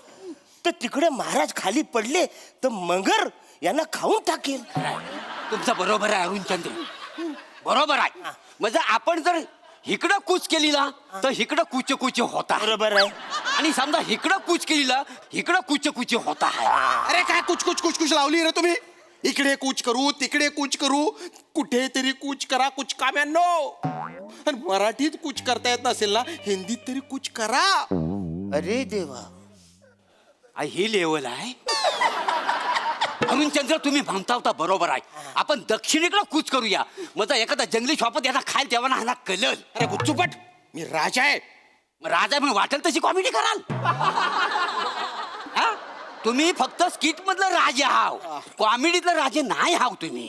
तर तिकडे महाराज खाली पडले तर मगर यांना खाऊन टाकेल. तुमचं बरोबर आहे अरुणचंद्र बरोबर आहे. म्हणजे आपण जर इकडं कूच केली ना तर इकडं कुच कुच होता. बरोबर आहे. आणि समजा इकडं कूच केली ना इकडं कुच कुच होता आहे. अरे काय कुछ कुछ कुछ कुछ लावली रे तुम्ही. इकडे कूच करू तिकडे कूच करू कुठेतरी कूच करा कुछ काम्यांनो. आणि मराठीत कूच करता येत नसेल ना हिंदीत तरी कूच करा. अरे देवा ही लेवल आहे. अरुणचंद्र तुम्ही म्हणता होता बरोबर आहे. आपण दक्षिणेकडे कूच करूया. म्हणजे एखादा जंगली श्वापत यांना खायला तेव्हा ह्याला कळल. अरे गुच्चूपट मी राजा आहे. राजा म्हणून वाटेल तशी कॉमेडी कराल. हा? तुम्ही फक्त स्किट मधलं राजे हाव कॉमेडीतलं राजे नाही हाव. तुम्ही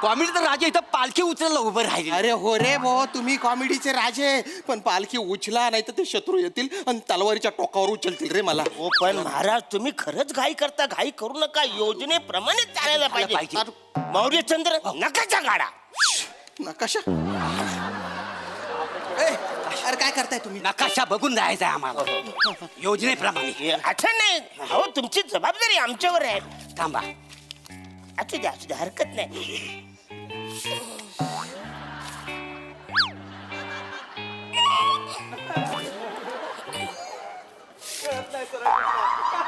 कॉमेडीतलं राजे इथं पालखी उचलायला उभं राहिले. अरे हो रे भो तुम्ही कॉमेडीचे राजे पण पालखी उचला नाही तर ते शत्रू येतील आणि तलवारीच्या टोकावर उचलतील रे मला. हो पण महाराज तुम्ही खरंच घाई करता. घाई करू नका. योजनेप्रमाणे चालायला पाहिजे. मौर्यचंद्र नकाशा काढा. नकाशा. ए, अरे काय करताय तुम्ही. नकाशा बघून जायचा आहे आम्हाला योजनेप्रमाणे. अच्छा नाही हो तुमची जबाबदारी आमच्यावर आहे. थांबा असू द्या हरकत नाही.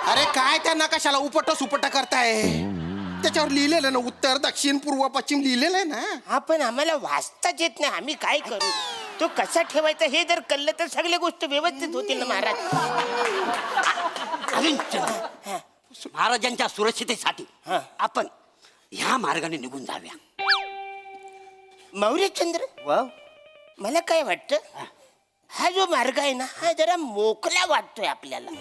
अरे काय त्या नकाशाला उपट सुपट करताय. त्याच्यावर लिहिलेलं ना उत्तर दक्षिण पूर्व पश्चिम लिहिलेलं आहे ना. हा पण आम्हाला वाचताच येत नाही. आम्ही काय करू. तो कसा ठेवायचा हे जर कळलं तर सगळ्या गोष्टी व्यवस्थित होतील ना महाराज. अरुणचंद्र महाराजांच्या सुरक्षितेसाठी आपण ह्या मार्गाने निघून जाऊया. मौर्यचंद्र मला काय वाटतं हा जो मार्ग आहे ना हा जरा मोकळा वाटतोय आपल्याला.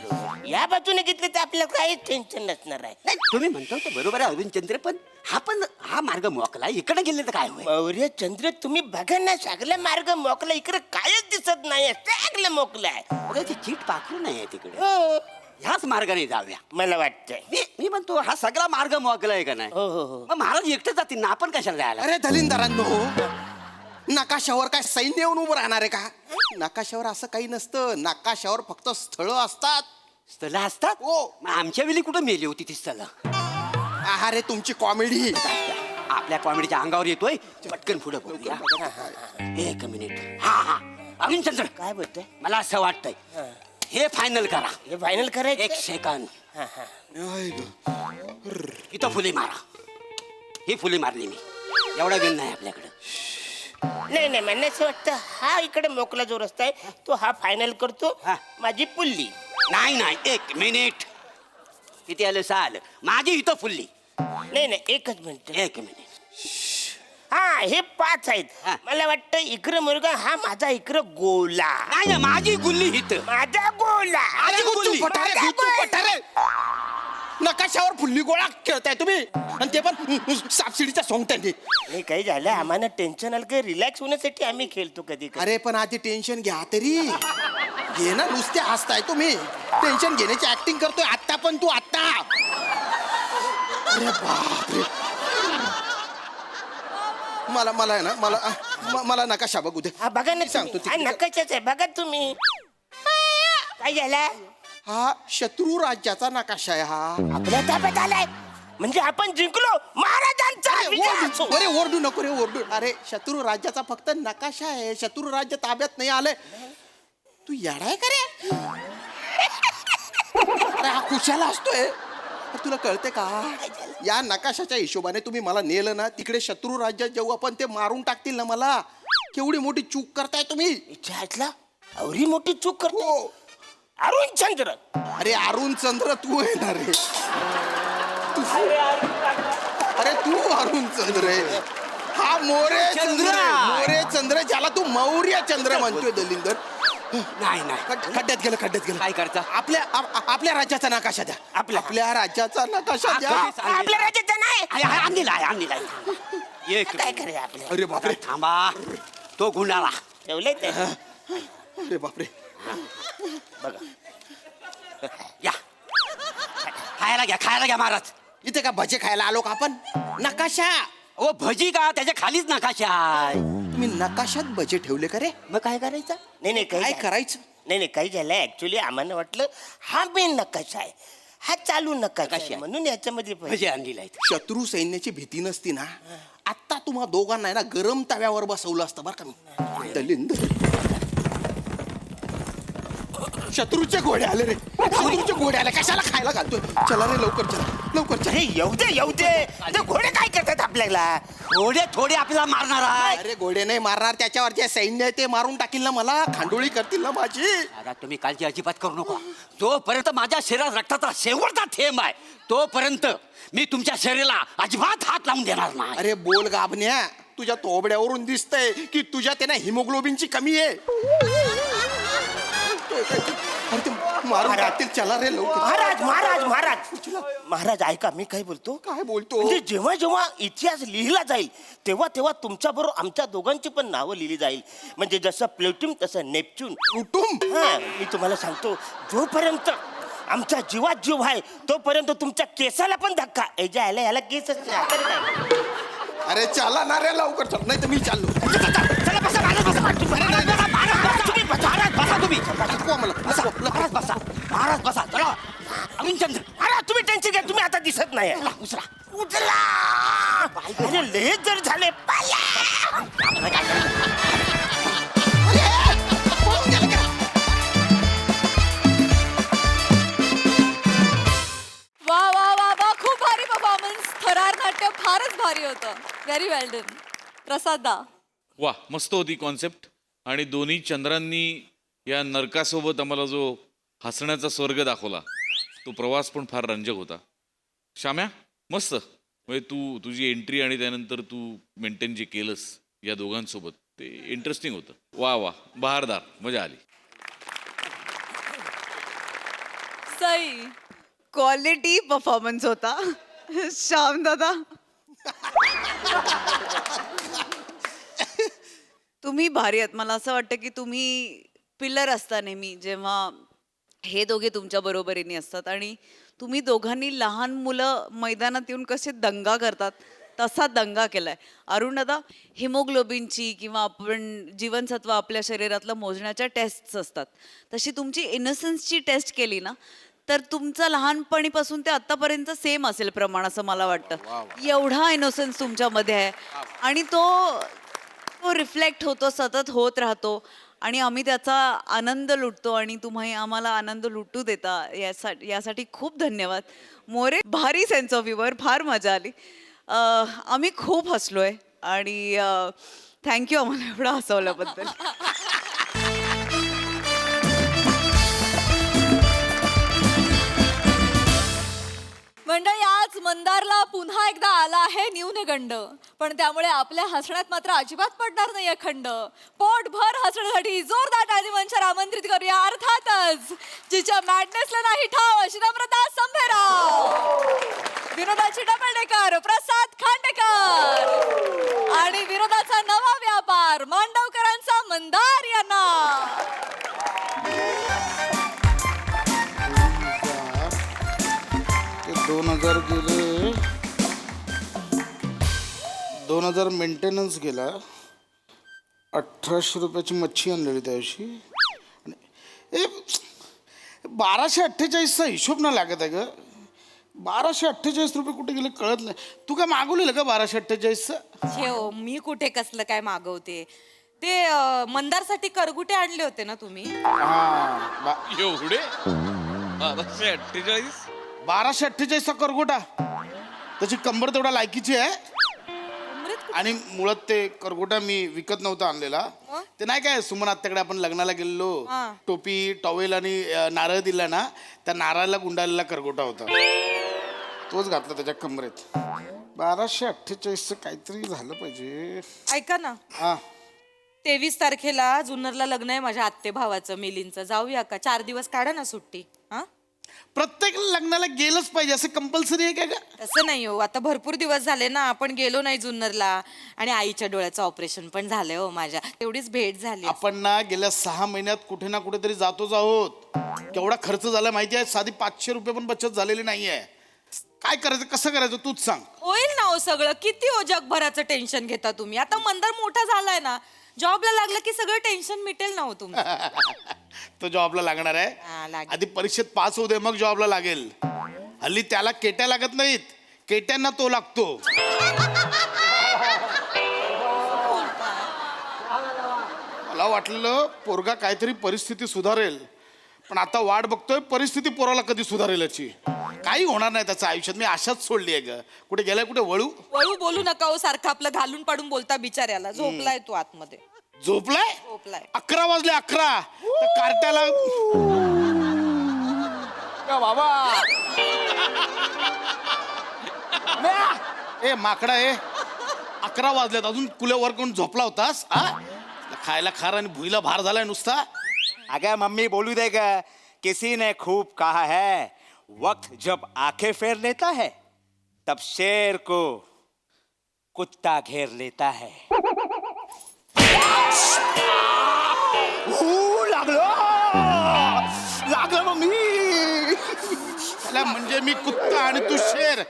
या बाजूने घेतले तर आपल्याला काहीच टेन्शन नसणार आहे. नाही तुम्ही म्हणतो ते बरोबर आहे अरुण चंद्र, पण हा मार्ग मोकला इकडे गेले तर काय होईल? मौर्य चंद्र तुम्ही बघा ना, सगळा मार्ग मोकला, इकडे कायच दिसत नाही, सगळं मोकलं आहे. अरे ती चीट पाखरू नाही तिकडे, हो, ह्याच मार्गाने जाऊया. मला वाटतंय. मी म्हणतो हा सगळा मार्ग मोकला आहे का नाही? हो हो हो. मग महाराज एकटे जातील ना, आपण कशाला जायला? अरे दलिंदरांनो, नकाशावर काय सैन्य येऊन उभं राहणार आहे का? नकाशावर असं काही नसतं. नकाशावर फक्त स्थळं असतात. स्थळ असतात? हो. मग आमच्या वेळी कुठं मेली होती ती स्थळ? अरे तुमची कॉमेडी. आपल्या कॉमेडीच्या अंगावर येतोय, पटकन पुढे बघूया. एक मिनिट. हा अरुण चंद्र, काय बोलतोय? मला असं वाटतंय हे फायनल करा. हे फायनल करायचं? एक सेकंद. आई गं. इथं फुले मारा. ही फुले मारली मी, एवढा वेळ नाही आपल्याकडे. नाही नाही, मला असं वाटतं हा इकडे मोकला जो रस्ता आहे तो हा फायनल करतो. हा. माझी पुल्ली. नाही एक मिनिट. किती आलं? 6 आलं. माझी इथं फुलली. नाही नाही, एकच मिनिट. एक मिनिट. हा हे 5 आहेत. हा. मला वाटतं इकडं मुलगा हा माझा इकडं गोला. नाही ना, माझी गुल्ली इथं. माझा गोला. माझी गुल्ली. माझा गोला. नकाशावर फुल्ली गोळा खेळताय तुम्ही, आणि ते पण सापशिडीच्या सोंगट्याने. नाही काही झालं, आम्हाला टेन्शन आलं, काही रिलॅक्स होण्यासाठी आम्ही खेळतो कधी कधी. अरे पण आधी टेन्शन घ्या तरी. घे ना, नुसते हसताय तुम्ही. टेन्शन घेण्याची ऍक्टिंग करतोय आत्ता, पण तू आत्ता. अरे बापरे. मला आहे ना, मला नकाशा बघू दे. हा बघा ना, सांगतो सांगतो तिकडे. नकाशाच आहे, बघा तुम्ही. काय झालं? हा शत्रू राज्याचा नकाशा आहे हा. आपल्या ताब्यात आलाय म्हणजे आपण जिंकलो. महाराजांचा विजय असो. अरे ओरडू नको रे, ओरडू. अरे शत्रू राज्याचा फक्त नकाशा आहे, शत्रू राज्य ताब्यात नाही आलंय. तू येडाय का रे? अरे हा खुशाला असतोय. तुला कळते का, या नकाशाच्या हिशोबाने तुम्ही मला नेलं ना तिकडे शत्रू राज्यात जाऊ आपण, ते मारून टाकतील ना मला. केवढी मोठी चूक करताय तुम्ही. इच्छा एवढी मोठी चूक करतो हो. अरुण चंद्र. अरे अरुण चंद्र तू येणार रे. अरे तू अरुण चंद्र आहे. हा मोरे चंद्र आहे. मोरे चंद्र, ज्याला तू मौर्य चंद्र म्हणतोय दलिंदर. नाही खड्ड्यात गेलं. काय करता? आपल्या राज्याचा नकाशा द्या. आपल्या राज्याचा नकाशा द्या. आपल्या राज्याचा नाही. आणलेला. एक काय करे आपल्या अरे बापरे. थांबा, तो गुंडाळा. ठेवलंय ते. अरे बापरे. या खायला घ्या महाराज. इथे का भजे खायला आलो का आपण? नकाशा. ओ भजी का, त्याच्या खालीच नकाशा आहे. तुम्ही नकाशात भजे ठेवले का रे? मग काय करायचं? नाही काय करायचं? नाही काही झालं ऍक्च्युली आम्हाला वाटलं हा मेन नकाशा आहे, हा चालू नकाशा आहे, म्हणून याच्यामध्ये भजी आणलेला आहे. शत्रू सैन्याची भीती नसती ना, आता तुम्हा दोघांना आहे ना गरम तव्यावर बसवलं असतं बरं का मी. दलिंदर. शत्रूचे घोडे आले रे. शत्रूचे घोडे आले, कशाला खायला घालतोय? चला रे लवकर चला. अरे येऊ दे ते घोडे काय करतात आपल्याला? थोडे आपल्याला मारणार आहे. अरे घोडे नाही मारणार, त्याच्यावर जे सैन्य आहे ते मारून टाकील ना मला, खांडोळी करतील ना माझी. आता तुम्ही कालची अजिबात करू नका. जोपर्यंत माझ्या शरीरात रक्ताचा शेवटचा थेंब आहे तोपर्यंत मी तुमच्या शरीराला अजिबात हात लावून देणार नाही. अरे बोल गाबन्या, तुझ्या तोबड्यावरून दिसतंय की तुझ्या त्याने हिमोग्लोबिनची कमी आहे. अरे ते मारून टाकतील. चला रे लवकर. महाराज ऐका, मी काय बोलतो. काय बोलतो? म्हणजे जेव्हा जेव्हा इतिहास लिहिला जाईल तेव्हा तेव्हा तुमच्या बरोबर आमच्या दोघांची पण नावं लिहिली जाईल. म्हणजे जसं प्लुटून तसं नेपच्यून. कुटुंब. हा मी तुम्हाला सांगतो, जोपर्यंत आमच्या जीवात जीव आहे तोपर्यंत तुमच्या केसाला पण धक्का. याला केसच नाही. तर काय? अरे चला ना रे लवकर चल, नाही तर मी चाललो. चला बसा महाराज बसा. चला अरुण चंद्र. अरे तुम्ही टेन्शन घ्या, तुम्ही आता दिसत नाही. उचला. अरे लय जर झाले वा खूप भारी परफॉर्मन्स. थरार नाट्य फारच भारी होतं. व्हेरी वेल डन. प्रसाद दा. वा मस्त होती कॉन्सेप्ट. आणि दोन्ही चंद्रांनी या नरकासोबत आम्हाला जो हसण्याचा स्वर्ग दाखवला तो प्रवास पण फार रंजक होता. श्याम्या मस्त. म्हणजे तुझी एंट्री आणि त्यानंतर तू मेंटेन जे केलंस या दोघांसोबत ते इंटरेस्टिंग होतं. वा वा, बहारदार, मजा आली. सई. क्वालिटी परफॉर्मन्स होता श्याम दादा. तुम्ही भारी आहात. मला असं वाटतं की तुम्ही पिलर असता नेहमी जेव्हा हे दोघे तुमच्या बरोबरीने असतात आणि तुम्ही दोघांनी लहान मुलं मैदानात येऊन कसे दंगा करतात तसा दंगा केलाय. अरुण दादा, हिमोग्लोबिनची किंवा आपण जीवनसत्व आपल्या शरीरातलं मोजण्याच्या टेस्ट्स असतात, तशी तुमची इनोसन्सची टेस्ट केली ना तर तुमचं लहानपणीपासून ते आत्तापर्यंत सेम असेल प्रमाण असं मला वाटतं. एवढा इनोसन्स तुमच्यामध्ये आहे आणि तो रिफ्लेक्ट होतो, सतत होत राहतो आणि आम्ही त्याचा आनंद लुटतो आणि तुम्ही आम्हाला आनंद लुटू देता यासाठी खूप धन्यवाद. मोरे, भारी सेन्स ऑफ ह्युमर, फार मजा आली. आम्ही खूप हसलोय आणि थँक्यू आम्हाला एवढं हसवल्याबद्दल. मंडळी, आज मंदारला पुन्हा एकदा आला आहे न्यूनगंड, पण त्यामुळे आपल्या हसण्यात मात्र अजिबात पडणार नाही खंड. पोटभर हसण्यासाठी जोरदार टाळी मंचावर आमंत्रित करूया अर्थातच जिच्या मॅडनेसला नाही ठाव अशी नम्रता संभेराव, विनोदाची डबल डेकर प्रसाद खांडेकर आणि विनोदाचा नवा व्यापार मांडवकरांचा मंदार यांना. 2000 गेले, 2000 मेंटेनन्स गेला, 1800 रुपयाची मच्छी आणलेली त्या दिवशी. 1248चा हिशोब ना लागत आहे ग. 1248 रुपये कुठे गेले कळत नाही. तू काय मागवलेलं का 1248चं? हो, मी कुठे कसलं काय मागवते. ते मंदारसाठी करगुटे आणले होते ना तुम्ही. एवढे 1248? 1248चा करगोटा. त्याची कंबर तेवढा लायकीची आहे आणि मुळात ते करगोटा मी विकत नव्हता आणलेला. ते नाही काय सुमन आत्याकडे आपण लग्नाला गेलेलो, टोपी टॉवेल आणि नारळ दिला ना, त्या नारळाला गुंडाळलेला करगोटा होता, तोच घातला त्याच्या कमरेत. 1248चं काहीतरी झालं पाहिजे. ऐका ना, 23 तारखेला जुन्नरला लग्न आहे माझ्या आत्ते भावाचं मिलींचं. जाऊया का? 4 दिवस काढा ना सुट्टी. प्रत्येक लग्नाला गेलंच पाहिजे असं कंपल्सरी आहे का ग? तसं नाही हो, आता भरपूर दिवस झाले ना आपण गेलो नाही जुन्नरला आणि आईच्या डोळ्याचं ऑपरेशन पण झालंय हो माझ्या. तेवढीच भेट झाली. आपण ना गेल्या 6 महिन्यात कुठे ना कुठेतरी जातोच आहोत. केवढा खर्च झाला माहिती आहे? साधी 500 रुपये पण बचत झालेली नाहीये. काय करायचं, कसं करायचं तूच सांग. होईल ना हो सगळं. किती हो जगभराचं टेन्शन घेता तुम्ही. आता मंदार मोठा झालाय ना, जॉबला लागला की सगळं टेन्शन मिटेल ना हो तुमचं. तो जॉबला लागणार आहे. लागेल. आधी परीक्षेत पास होऊ दे मग जॉबला लागेल. हल्ली त्याला केट्या लागत नाहीत, केट्यांना तो लागतो. मला वाटलं पोरगा काहीतरी परिस्थिती सुधारेल, पण आता वाट बघतोय परिस्थिती पोराला कधी सुधारेल याची. काही होणार नाही त्याच्या आयुष्यात. मी आशाच सोडली आहे ग. कुठे गेलाय, कुठे वळू वळू बोलू नका हो, सारखं आपलं घालून पाडून बोलता बिचाऱ्याला. झोपलाय तो आतमध्ये. झोपलाय? झोपलाय. 11 वाजले 11. त्या कार्ट्याला बाबा ए माकडा ए, 11 वाजलेत अजून कुल्यावर कोण झोपला होतास? खायला खार आणि भुईला भार झालाय नुसता. अगर मम्मी बोलू देगा, किसी ने खूब कहा है वक्त जब आंखें फेर लेता है तब शेर को कुत्ता घेर लेता है. लागलं मम्मी. म्हणजे मी कुत्ता आणि तू शेर.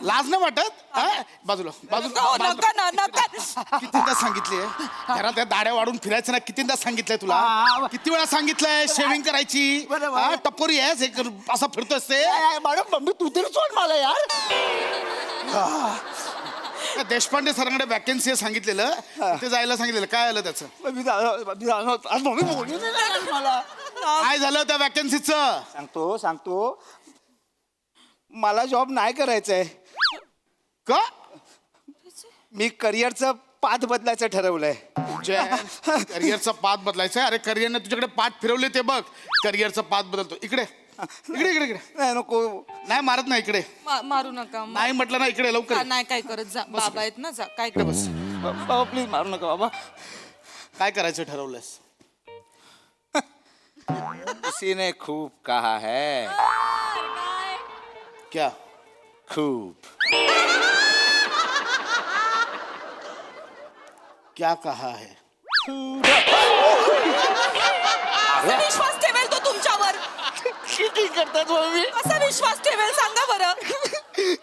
लाज नाही वाटत? बाजूला बाजूला. कितीदा सांगितले घरात त्या दाड्या वाढून फिरायचं ना? कितीदा सांगितलंय तुला? किती वेळा सांगितलंय शेविंग करायची? टप्पोरी आहेस, एक असा फिरतोस ते. मॅडम मम्मी तू तरी सोड मला यार. देशपांडे सरांकडे वॅकन्सी सांगितलेलं, ते जायला सांगितलेलं. काय आलं त्याचं? मम्मी बोलू दे मला. काय झालं त्या वॅकन्सीचं? सांगतो मला जॉब नाही करायचंय. का? मी करिअरचं पाथ बदलायचं ठरवलंय. करिअरचा पाथ बदलायचा? अरे करिअरने तुझ्याकडे पाठ फिरवले ते बघ. करिअरचा पाथ बदलतो. इकडे इकडे इकडे इकडे. नाही नको. नाही मारत नाही इकडे. मारू नका. नाही म्हटलं ना इकडे लवकर. नाही काय करत जा. बाबा आहेत ना, जा. काय कर. बस बाबा प्लीज मारू नका बाबा. काय करायचं ठरवलंयस? किसी ने खूप कहा है. क्या? खूप. क्या कहा है? कसा विश्वास ठेवेल तो तुमच्यावर? किती करतात मम्मी. कसा विश्वास ठेवेल सांगा बरं.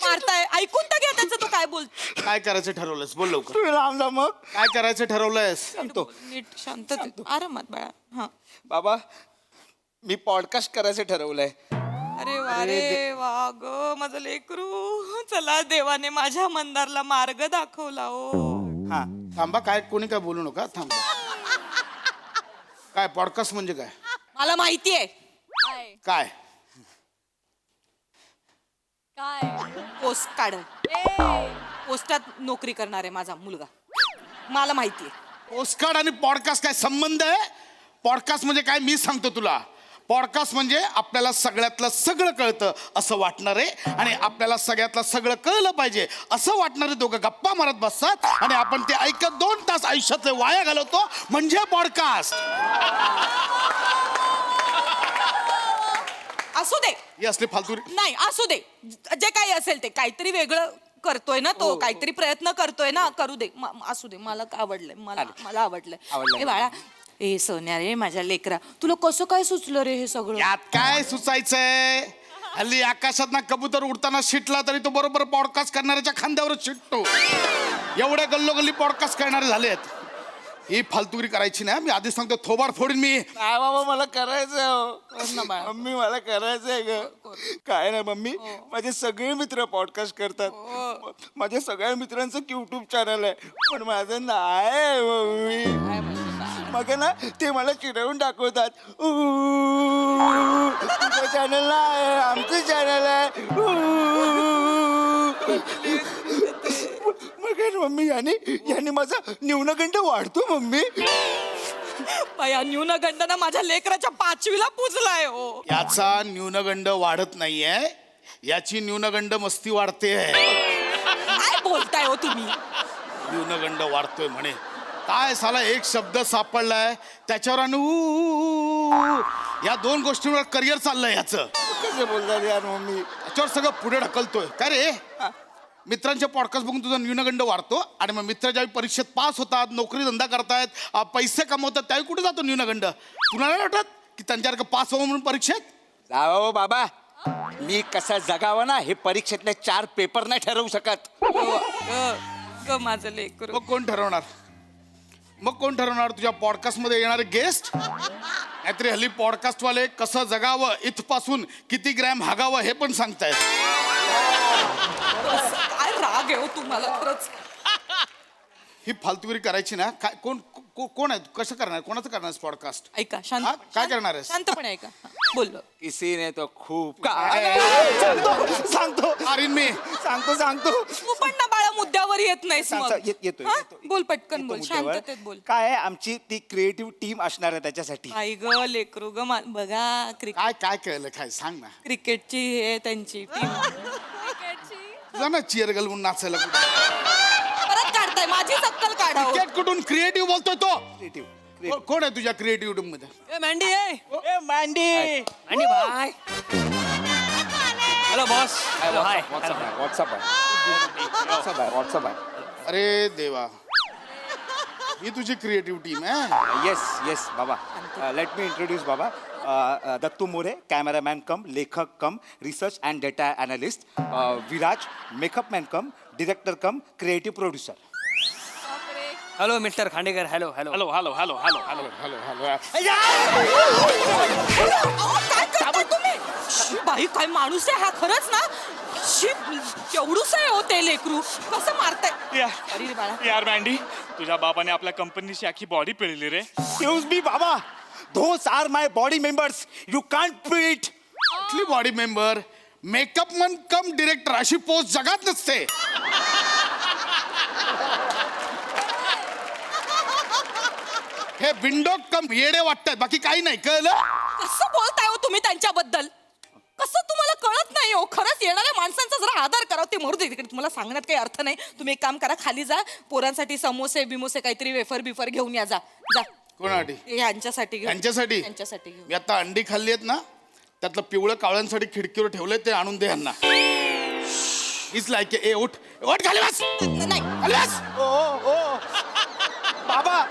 मारताय, ऐकून तर घ्या त्याचं तो काय बोल. काय करायचं ठरवलंयस? बोल लवकर. तुम्ही लांब मग. काय करायचं ठरवलंयस? सांगतो नीट शांत आरामात बाळा. हा. बाबा मी पॉडकास्ट करायचं ठरवलंय. अरे वा रे वा ग माझं लेकरू. चला देवाने माझ्या मंदारला मार्ग दाखवला ओ. हा थांबा, काय कोणी काय बोलू नका, थांबा. काय पॉडकास्ट म्हणजे काय? मला माहितीये. काय? काय पोस्ट काढ. पोस्टात नोकरी करणार आहे माझा मुलगा. मला माहितीये. पोस्टकार्ड आणि पॉडकास्ट काय संबंध आहे? पॉडकास्ट म्हणजे काय मी सांगतो तुला. पॉडकास्ट म्हणजे आपल्याला सगळ्यातलं सगळं कळतं असं वाटणार आहे आणि आपल्याला सगळ्यातलं सगळं कळलं पाहिजे असं वाटणारे दोघं गप्पा मारत बसतात आणि आपण ते ऐकत 2 तास आयुष्यातले वाया घालवतो म्हणजे पॉडकास्ट. असू दे. ही असली फालतू. नाही असू दे. जे काही असेल ते काहीतरी वेगळं करतोय ना तो. काहीतरी प्रयत्न करतोय ना. करू दे. असू दे. मला आवडलंय. मला आवडलंय. ए बाळा. ए सोन्या रे माझ्या लेकरा, तुला कसं काय सुचलं रे हे सगळं? यात काय सुचायचंय? हल्ली आकाशात ना कबूतर उडताना शिटला तरी तो बरोबर पॉडकास्ट करणाऱ्याच्या खांद्यावरच शिटतो. एवढ्या गल्लोगल्ली पॉडकास्ट करणारे झालेत. ही फालतुगिरी करायची ना. मी आधीच सांगतो थोबाड फोडीन मी. काय बाबा मला करायचंय. मम्मी मला करायचंय ग. काय नाही मम्मी, माझे सगळे मित्र पॉडकास्ट करतात. माझ्या सगळ्या मित्रांचं युट्यूब चॅनल आहे पण माझं नाही मम्मी. मग ना ते मला चिडवून दाखवतात. तुमचं चॅनल नाही, आमचं चॅनल आहे. मग मम्मी यांनी माझा न्यूनगंड वाढतो मम्मी. या न्यूनगंडानं माझ्या लेकराच्या 5वीला पुजलाय हो. याचा न्यूनगंड वाढत नाहीये, याची न्यूनगंड मस्ती वाढते. काय बोलताय हो तुम्ही? न्यूनगंड वाढतोय म्हणे. काय साला एक शब्द सापडलाय त्याच्यावर आणि या 2 गोष्टींवर करिअर चाललंय याचं. कसं बोलतात यार मम्मी. त्याच्यावर सगळं पुढे ढकलतोय. काय रे? मित्रांचे पॉडकास्ट बघून तुझा न्यूनगंड वाढतो आणि मग मित्र ज्यावेळी परीक्षेत पास होतात, नोकरी धंदा करतायत, पैसे कमवतात, त्यावेळी कुठे जातो न्यूनगंड? तुला नाही वाटत की त्यांच्यासारखं पास व्हावं म्हणून परीक्षेत? जावं बाबा, मी कसं जगावं ना हे परीक्षेतले 4 पेपर नाही ठरवू शकत. ग माझं लेकरू. मग कोण ठरवणार? तुझ्या पॉडकास्टमध्ये येणारे गेस्ट? नाहीतरी हल्ली पॉडकास्टवाले कसं जगावं, इथपासून किती ग्रॅम हागावं हे पण सांगतायत. काय राग आहे हो तुम्हाला खरंच. ही फालतुगिरी करायची ना. काय कोण आहे? कसं करणार? कोणाचं करणार पॉडकास्ट? ऐका हा? शांत. काय करणार आहेस? शांतपणे ऐका. बोललो. किसी ने तो खूप सांगतो आरीन मी. सांगतो तू पण ना बाळा मुद्द्यावर येत नाहीस मग. येतो हा? बोल पटकन बोल. शांततेत बोल. काय आहे आमची ती क्रिएटिव्ह टीम असणार आहे त्याच्यासाठी. आई ग लेकरू ग बघा काय कळलं? काय सांग ना. क्रिकेटची हे त्यांची टीम. तुझा ना चिअर गल म्हणून नाचायला कुठं? परत काढताय माझी अक्कल काढा हो. क्रिकेट कुठून क्रिएटिव्ह बोलतोय तो? क्रिएटिव्ह कोण आहे तुझ्या क्रिएटिव्ह टीम मध्ये? ए मांडी ए मांडी मांडी bye. Hello boss. Hello hi. WhatsApp आहे. अरे देवा, ही तुझी क्रिएटिव्ह टीम आहे? येस बाबा. लेट मी इंट्रोड्यूस बाबा. दत्तू मोरे, कॅमेरामॅन कम लेखक cum research and data analyst. Viraj, makeup man cum director cum creative producer. Hello mister Khandekar. Hello hello hello hello hello hello hello काय करताय तुम्ही? शी, बाई काय माणूस आहे हा खरंच ना. शी, केवढूस आहे हो ते लेकरू. कसं मारताय? अरे बाळा. यार मँडी, तुझ्या बाबाने आपल्या कंपनीची आखी बॉडी पिळली रे. एक्सक्यूज मी बाबा, those are my body members. You can't beat. कुठली बॉडी मेंबर? मेकअप मन कम डिरेक्टर अशी पोस्ट जगात नसते. हे विंडो कम येडे वाटतात, बाकी काही नाही. कळलं? कसं बोलताय हो तुम्ही त्यांच्याबद्दल? कसं तुम्हाला कळत नाही हो? खरंच येणाऱ्या माणसांचा जरा आधार करा. ते मरू दे तिकडे, तुम्हाला सांगण्यात काही अर्थ नाही. तुम्ही एक काम करा, खाली जा, पोरांसाठी समोसे बिमोसे काहीतरी वेफर बिफर घेऊन या. जा जा. कोणासाठी? यांच्यासाठी घेऊन. यांच्यासाठी? यांच्यासाठी घेऊन. मी आता अंडी खाल्ली आहेत ना, त्यातलं पिवळं कावळ्यांसाठी खिडकीवर ठेवलंय, ते आणून दे यांना. हीच लायकी. ए उठ उठ, खाली बस. खाली बस. ओ बाबा,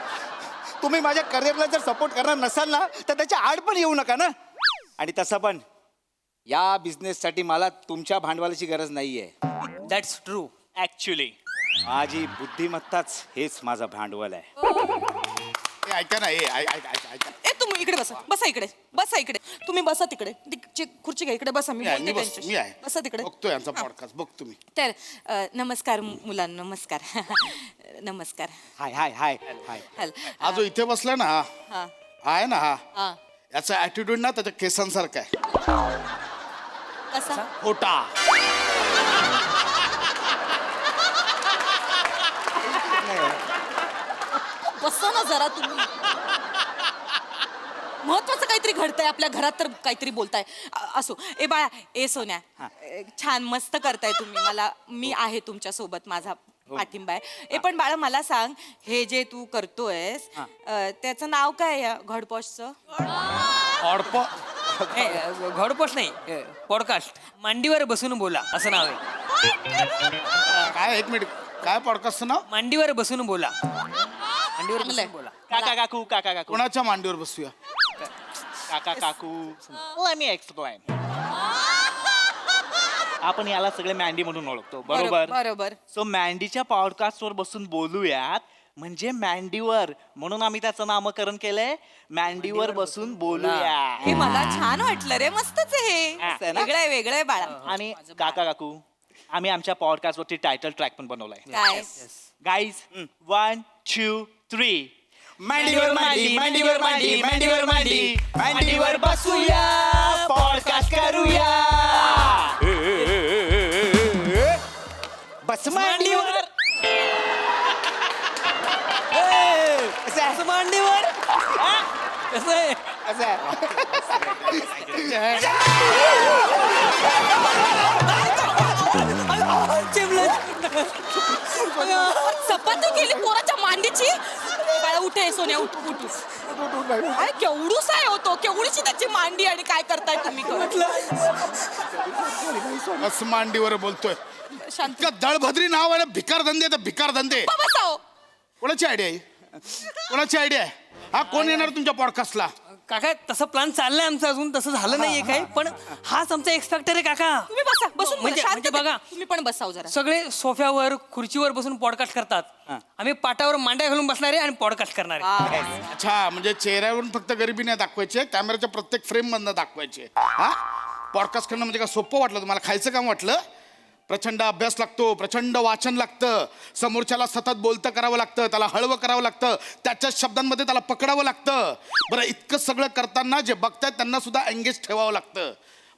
तुम्ही माझ्या करिअरला जर सपोर्ट करणार नसाल ना, तर त्याच्या आड पण येऊ नका ना. आणि तसं पण या बिझनेससाठी मला तुमच्या भांडवलाची गरज नाहीये. That's true. ऍक्च्युली माझी बुद्धिमत्ताच हेच माझं भांडवल आहे. ए, ऐका ना. ऐका. ए तुम्ही इकडे बसा. बसा इकडे. बसा इकडे. तुम्ही बसा तिकडे. खुर्ची घ्या, इकडे बसा. मी बोलते मी त्यांच्याशी. आहे. बसा तिकडे. बघतो यांचा पॉडकास्ट, बघतो मी. तर नमस्कार मुलांना. नमस्कार. नमस्कार. हाय हाय हाय हाय. हॅल. हा जो इथे बसला ना, हा हा आहे ना, हा हा. याचा ऍटिट्यूड ना त्याच्या केसांसारखा आहे. कसा? खोटा. बसा ना जरा तुम्ही. महत्वाचं काहीतरी घडतंय आपल्या घरात, तर काहीतरी बोलताय. असो. ए बाळा, ए सोन्या, छान मस्त करताय तुम्ही. मी आहे तुमच्या सोबत, माझा पाठिंबा आहे. ए पण बाळा मला सांग, हे जे तू करतोयस त्याचं नाव काय या घडपॉशचं? घोडपोस्ट नाही, पॉडकास्ट. मांडीवर बसून बोला असं नाव आहे. काय? एक मिनिट. काय पॉडकास्टचं नाव? मांडीवर बसून बोला. मांडीवर बसून बोला. काका काकू कोणाच्या मांडीवर बसूया? काकू लेट मी एक्सप्लेन. आपण याला सगळे मँडी म्हणून ओळखतो, बरोबर? बरोबर. सो मँडीच्या पॉडकास्टवर बसून बोलूयात, म्हणजे मँडीवर, म्हणून आम्ही त्याचं नामकरण केलंय मँडीवर बसून बोलूया. हे मला छान वाटलं रे. मस्तच आहे हे. वेगळं आहे बाळा. आणि काकू आम्ही आमच्या पॉडकास्टवरती टायटल ट्रॅक पण बनवलाय. काय? गाईज 1 2 3. मांडीवर मांडी, मांडीवर मांडी, मांडीवर मांडी, मांडीवर बसूया, पॉडकास्ट करूया. बस मांडीवर. असं मांडीवर कसं आहे? असं आहे. चपाती केली पोराच्या मांडीची. बाळा उठे सोन्या, उठ उठ. काय केवढूस आहे होतो, केवढीची त्याची मांडी, आणि काय करताय तुम्ही? बस मांडीवर बोलतोय. शांत इतकं दळभद्री नाव आहे. भिकार धंदे तर भिकार धंदे. बसाओ. कोणाची आयडिया आहे? कोणाची आयडिया आहे? हा कोण येणार तुमच्या पॉडकास्टला? काका तसं प्लॅन चाललाय आमचा, अजून तसं झालं नाहीये काय, पण हाच आमचा एक्सपेक्टर आहे काका. तुम्ही बसा. बसून म्हणजे शांत बघा, तुम्ही पण बसाव जरा. सगळे सोफ्यावर खुर्चीवर बसून पॉडकास्ट करतात. आम्ही पाटावर मांड्या घालून बसणारे आणि पॉडकास्ट करणारे. अच्छा, म्हणजे चेहऱ्यावरून फक्त गरिबी नाही दाखवायची, कॅमेऱ्याच्या प्रत्येक फ्रेम मधनं दाखवायचे. हा पॉडकास्ट करणं म्हणजे काय सोपं वाटलं तुम्हाला? खायचं काम वाटलं? प्रचंड अभ्यास लागतो, प्रचंड वाचन लागतं, समोरच्याला सतत बोलतं करावं लागतं, त्याला हळवं करावं लागतं, त्याच्याच शब्दांमध्ये त्याला पकडावं लागतं. बरं, इतकं सगळं करताना जे बघतायत त्यांना सुद्धा एंगेज ठेवावं लागतं.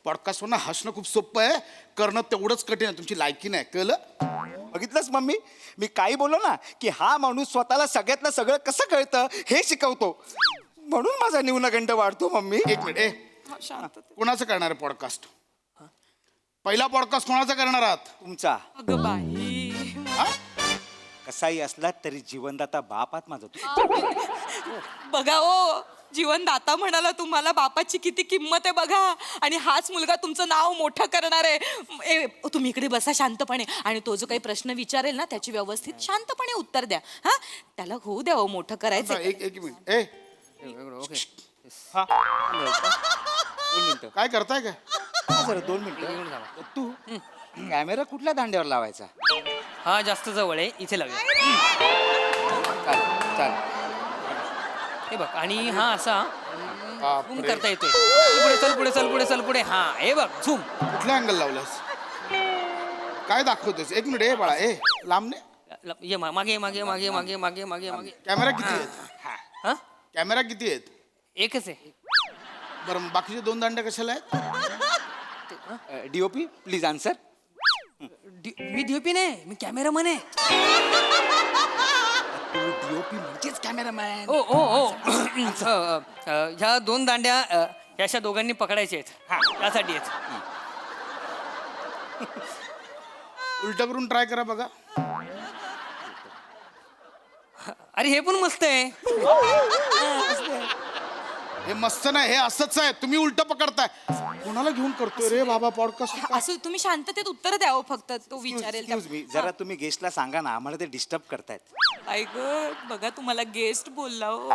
पॉडकास्टवरनं हसणं खूप सोपं आहे, करणं तेवढंच कठीण आहे. तुमची लायकी नाही, कळलं? बघितलंस मम्मी, मी काही बोललो ना की हा माणूस स्वतःला सगळ्यातलं सगळं कसं कळतं हे शिकवतो, म्हणून माझा न्यूनगंड वाढतो. मम्मी एक मिनिट. शांत. कोणाचं करणार आहे पॉडकास्ट? पहिला पॉडकास्ट कोणाचा करणार आहात? तुमचा. अगं बाई. हा? कसाही असला तरी जीवनदाता बाप आहात माझा. बघा ओ, जीवनदाता म्हणाला तुम्हाला, बापाची किती किंमत आहे बघा. आणि हाच मुलगा तुमचं नाव मोठं करणार आहे. तुम्ही इकडे बसा शांतपणे, आणि तो जो काही प्रश्न विचारेल ना त्याची व्यवस्थित शांतपणे उत्तर द्या. हा, त्याला होऊ द्या. मोठं करायचं. एक मिनिट. ए हा 2 मिनिटं. काय करताय काय? जरा 2 मिनिटं. तू कॅमेरा कुठल्या दांड्यावर लावायचा? हा जास्त जवळ आहे, इथे लावूया. चाल. हे बघ, आणि हा असा झूम बापरे. करता येतोय. पुढे चल, पुढे चल, पुढे चल, पुढे. हा हे बघ झूम. कुठला अँगल लावलास? काय दाखवतोस? एक मिनिट. ए बाळा, ए लांबने. ये मागे मागे मागे मागे मागे मागे मागे. कॅमेरा किती आहेत? हा कॅमेरा किती आहेत? एकच आहे. बरं, बाकीचे 2 दांड्या कशाला आहेत? DOP please answer. Me DOP नाही, मी कॅमेरामन आहे. डीओपी म्हणजेच कॅमेरामॅन. ओ ओ ओ ह्या 2 दांड्या ह्या अशा दोघांनी पकडायच्या आहेत. त्यासाठी आहेत. उलट करून ट्राय करा बघा. अरे हे पण मस्त आहे. हे मस्त नाही, हे असंच आहे. तुम्ही उलट पकडताय. कोणाला घेऊन करतोय रे बाबा पॉडकास्ट? असं तुम्ही शांततेत उत्तर द्यावं फक्त, तो विचारेल त्या- Excuse me, जरा तुम्ही गेस्टला सांगा ना, आम्हाला ते डिस्टर्ब करतायत. ऐक बघा, तुम्हाला गेस्ट बोलला हो.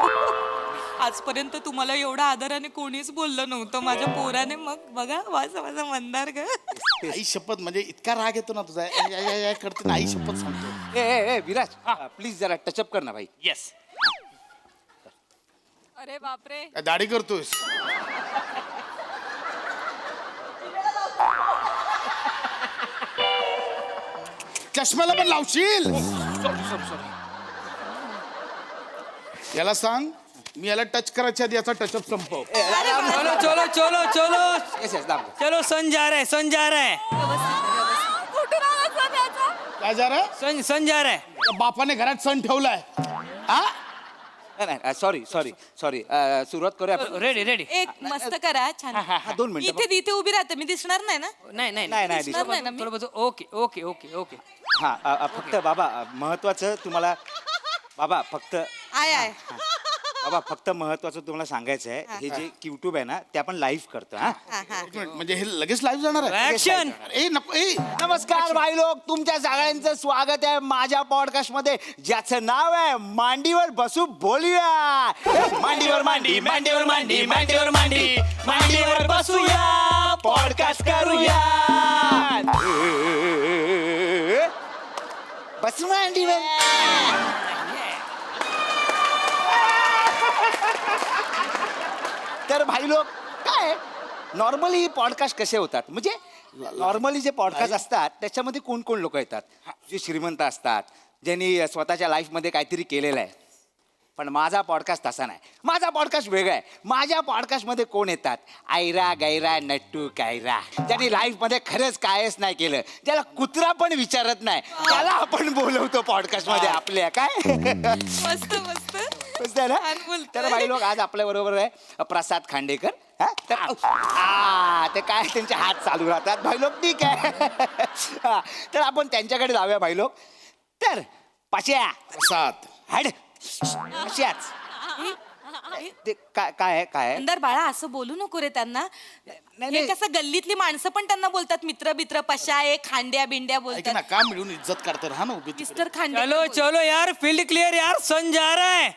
आजपर्यंत तुम्हाला एवढा आदराने कोणीच बोललं नव्हतं माझ्या पोराने. मग बघा माझा माझा मंदार ग. आई शपथ, म्हणजे इतका राग येतो ना तुझा. या करते ना, आई शपथ सांगतो. ए विराज प्लीज जरा टचअप कर ना भाई. येस. अरे बापरे. काय दाढी करतोयस? चष्म्याला पण लावशील? याला सांग, मी याला टच करायच्या आधी याचा टचअप संपव. चलो चलो चलो चलो येस येस दाब. चलो सन जा रहा है, सन जा रहा है, कुठून आला सण याचा? काय जा रे? सन सन जा रहा है. त्या बापाने घरात सण ठेवलाय. हा? नाही सॉरी सुरुवात करूया. Ready ready. एक मस्त करा, छान. हा 2 मिनिटं. इथे उभी राहते मी, दिसणार नाही ना? नाही नाही नाही, नाही, दिसणार नाही ना मी? थोडं बघ. Okay okay okay okay. फक्त बाबा महत्वाचं तुम्हाला आय फक्त महत्वाचं तुम्हाला सांगायचं आहे. हे जे युट्यूब आहे ना, ते आपण लाईव्ह करतो. हा एक मिनिट, म्हणजे हे लगेच लाईव्ह जाणार आहे? ऍक्शन. ए नको. ए नमस्कार भाई लोक, तुमच्या सगळ्यांचं स्वागत आहे माझ्या पॉडकास्ट मध्ये, ज्याचं नाव आहे मांडीवर बसू बोलूया. मांडीवर मांडी, मांडीवर मांडी, मांडीवर मांडी, मांडीवर बसूया, पॉडकास्ट करूया. बस मांडीवर. तर भाई लोक, काय नॉर्मली पॉडकास्ट कसे होतात, म्हणजे नॉर्मली जे पॉडकास्ट असतात त्याच्यामध्ये कोण कोण लोक येतात, जे श्रीमंत असतात, ज्यांनी स्वतःच्या लाईफमध्ये काहीतरी केलेलं आहे. पण माझा पॉडकास्ट तसा नाही. माझा पॉडकास्ट वेगळा आहे. माझ्या पॉडकास्टमध्ये कोण येतात, आयरा गैरा नट्टू कायरा, ज्यांनी लाईफमध्ये खरंच कायच नाही केलं, ज्याला कुत्रा पण विचारत नाही, त्याला आपण बोलवतो पॉडकास्टमध्ये आपल्या. काय मस्त मस्त. मस्त आहे ना? छान बोलतोय. तर भाई लोक, आज आपल्या बरोबर आहे प्रसाद खांडेकर. हा? तर ते काय त्यांचे हात चालू राहतात भाई लोक. ठीक आहे. हा, तर आपण त्यांच्याकडे जाऊया भाई लोक. तर पाश्या प्रसाद. हड अशाच ते काय आहे अंदर बाळा, असं बोलू नको रे त्यांना. नाही, हे नाही. कसं गल्लीतली माणसं पण त्यांना बोलतात मित्र बित्र, पशा आहे, खांड्या बिंड्या ऐक बोलतात. ना, का मिळून इज्जत करते. हा ना उभी तिकडे. मिस्टर खांडे. चलो चलो यार, फील्ड क्लियर यार, सन जा रहा है.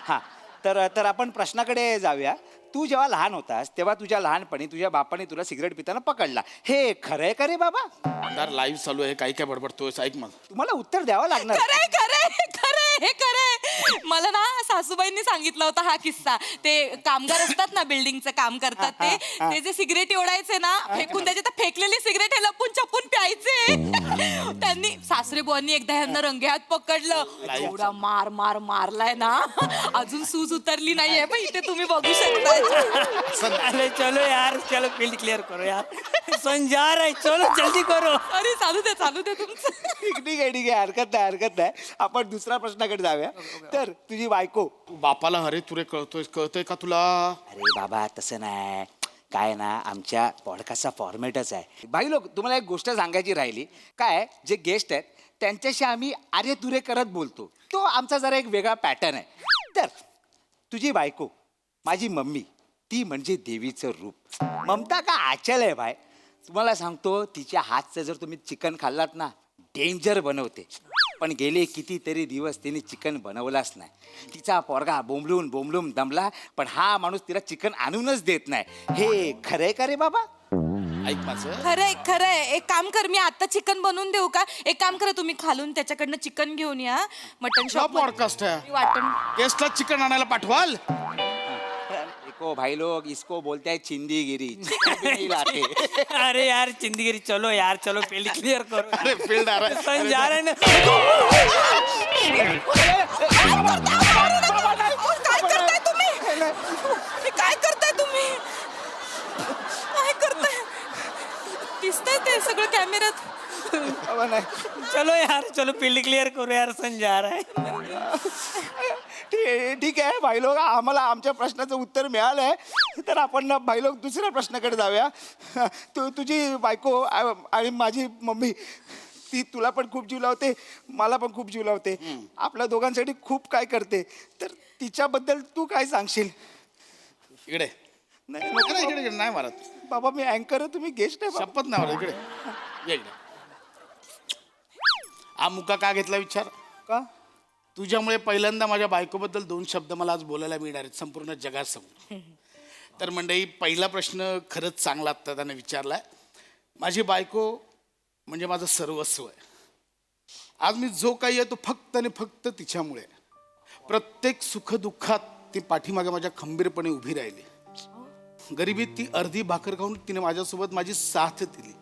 हा तर आपण प्रश्नाकडे जाऊया. तू जेव्हा लहान होतास तेव्हा तुझ्या लहानपणी तुझ्या बापाने तुला सिगरेट पिताना पकडला. हे खरंय का रे बाबा? अंधार लाईव्ह चालू आहे, काय काय बडबडतोयस? ऐक मग. तुम्हाला उत्तर द्यावं लागणार. खरंय खरंय खरंय, हे खरंय. मला ना सासूबाईंनी सांगितलं होता हा किस्सा. ते कामगार असतात ना, बिल्डिंगचं काम करतात, ते जे सिगरेट ओढायचे ना, फेकून द्यायचे, तर फेकलेली सिगरेट हे लपून छपून प्यायचे. त्यांनी सासरे बुवांनी एकदा ह्यांना रंगेहात पकडलं. एवढा मार मार मारलाय ना, अजून सूज उतरली नाहीये. पण इथे तुम्ही बघू शकता. अरे चलो यार, चलो फील्ड क्लियर करो यार, सन जा रहा है, चलो जल्दी करो. अरे चालू दे तुमचं. ठीक आहे हरकत नाही. आपण दुसऱ्या प्रश्नाकडे जाऊया. तर तुझी बायको. तू बापाला हरे तुरे कळतोय का तुला? अरे बाबा तसं नाही. काय ना, आमच्या पॉडकास्टचा फॉर्मॅटच आहे. भाई लोक, तुम्हाला एक गोष्ट सांगायची राहिली. काय, जे गेस्ट आहेत त्यांच्याशी आम्ही आर्य तुरे करत बोलतो. तो आमचा जरा एक वेगळा पॅटर्न आहे. तर तुझी बायको, माझी मम्मी, ती म्हणजे देवीचं रूप. ममता का आचल आहे भाई. तुम्हाला सांगतो, तिच्या हातचं जर तुम्ही चिकन खाल्लात ना, डेंजर बनवते. पण गेले कितीतरी दिवस तिने चिकन बनवलाच नाही. तिचा पोरगा बोंबलून दमला, पण हा माणूस तिला चिकन आणूनच देत नाही. हे खरंय का रे बाबा? ऐक माझं. खरंय. एक काम कर, मी आता चिकन बनवून देऊ का? एक काम करा, तुम्ही खालून त्याच्याकडनं चिकन घेऊन या. मटन शॉप पॉडकास्ट आहे, वाटण. गेस्टला चिकन आणायला पाठवाल? देखो भाई लोग, इसको बोलते हैं चिंदीगिरी. चिकन भी नहीं लाते. अरे यार चिंदगिरी, चलो यार, चलो फील्ड क्लियर करो. अरे फील्ड आ रहा है. सन जा रहा है ना. काय करताय तुम्ही? दिसतंय ते सगळं कॅमेऱ्यात. चलो यार, चलो फील्ड क्लियर करो यार, सन जा रहा है. ठीक आहे भाई लोक, आम्हाला आमच्या प्रश्नाचं उत्तर मिळालंय. तर आपण ना भाई लोक दुसऱ्या प्रश्नाकडे जाऊया. तुझी बायको आणि माझी मम्मी ती तुला पण खूप जीव लावते, मला पण खूप जीव लावते, आपल्या दोघांसाठी खूप काय करते. तर तिच्याबद्दल तू काय सांगशील? इकडे नाही इकडे इकडे नाही मारत. बाबा मी अँकर आहे, तुम्ही गेस्ट आहे बाबा. शपथ नाही मारत. इकडे ये इकडे. हा मुका का घेतला विचार? का? तुझ्यामुळे पहिल्यांदा माझ्या बायकोबद्दल 2 शब्द मला आज बोलायला मिळणार आहेत संपूर्ण जगासमोर. तर मंडळी, पहिला प्रश्न खरंच चांगला आत्ता त्याने विचारलाय. माझी बायको म्हणजे माझं सर्वस्व आहे. आज मी जो काही आहे तो फक्त आणि फक्त तिच्यामुळे. प्रत्येक सुखदुःखात ती पाठीमागे माझ्या खंबीरपणे उभी राहिली. गरिबीत ती अर्धी भाकर खाऊन तिने माझ्यासोबत माझी साथ दिली.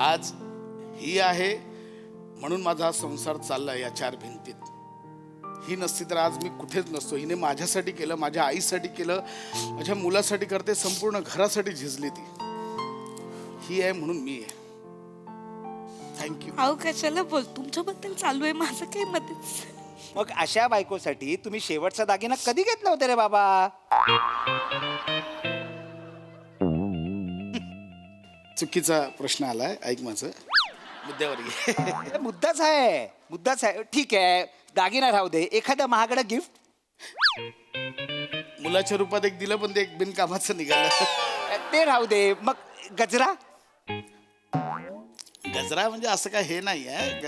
आज ही आहे म्हणून माझा संसार चाललाय या 4 भिंतीत. ही नसती तर आज मी कुठेच नसतो. हिने माझ्यासाठी केलं, माझ्या आईसाठी केलं, माझ्या मुलासाठी करते, संपूर्ण घरासाठी झिजली ती. ही आहे म्हणून मी आहे. थँक्यू. अहो कशाला बोल, तुमच्याबद्दल चालू आहे माझं काही मध्येच. मग अशा बायकोसाठी तुम्ही शेवटचा दागिना कधी घेतला होता रे बाबा? चुकीचा प्रश्न आलाय. ऐक माझं, मुद्द्यावर ये. मुद्दाच आहे. ठीक आहे, दागिना राहू दे, एखादं महागडं गिफ्ट. मुलाच्या रूपात एक दिलं, पण ते एक बिनकामाचं निघालं. ते राहू दे. मग गजरा? गजरा म्हणजे असं काय हे नाही आहे.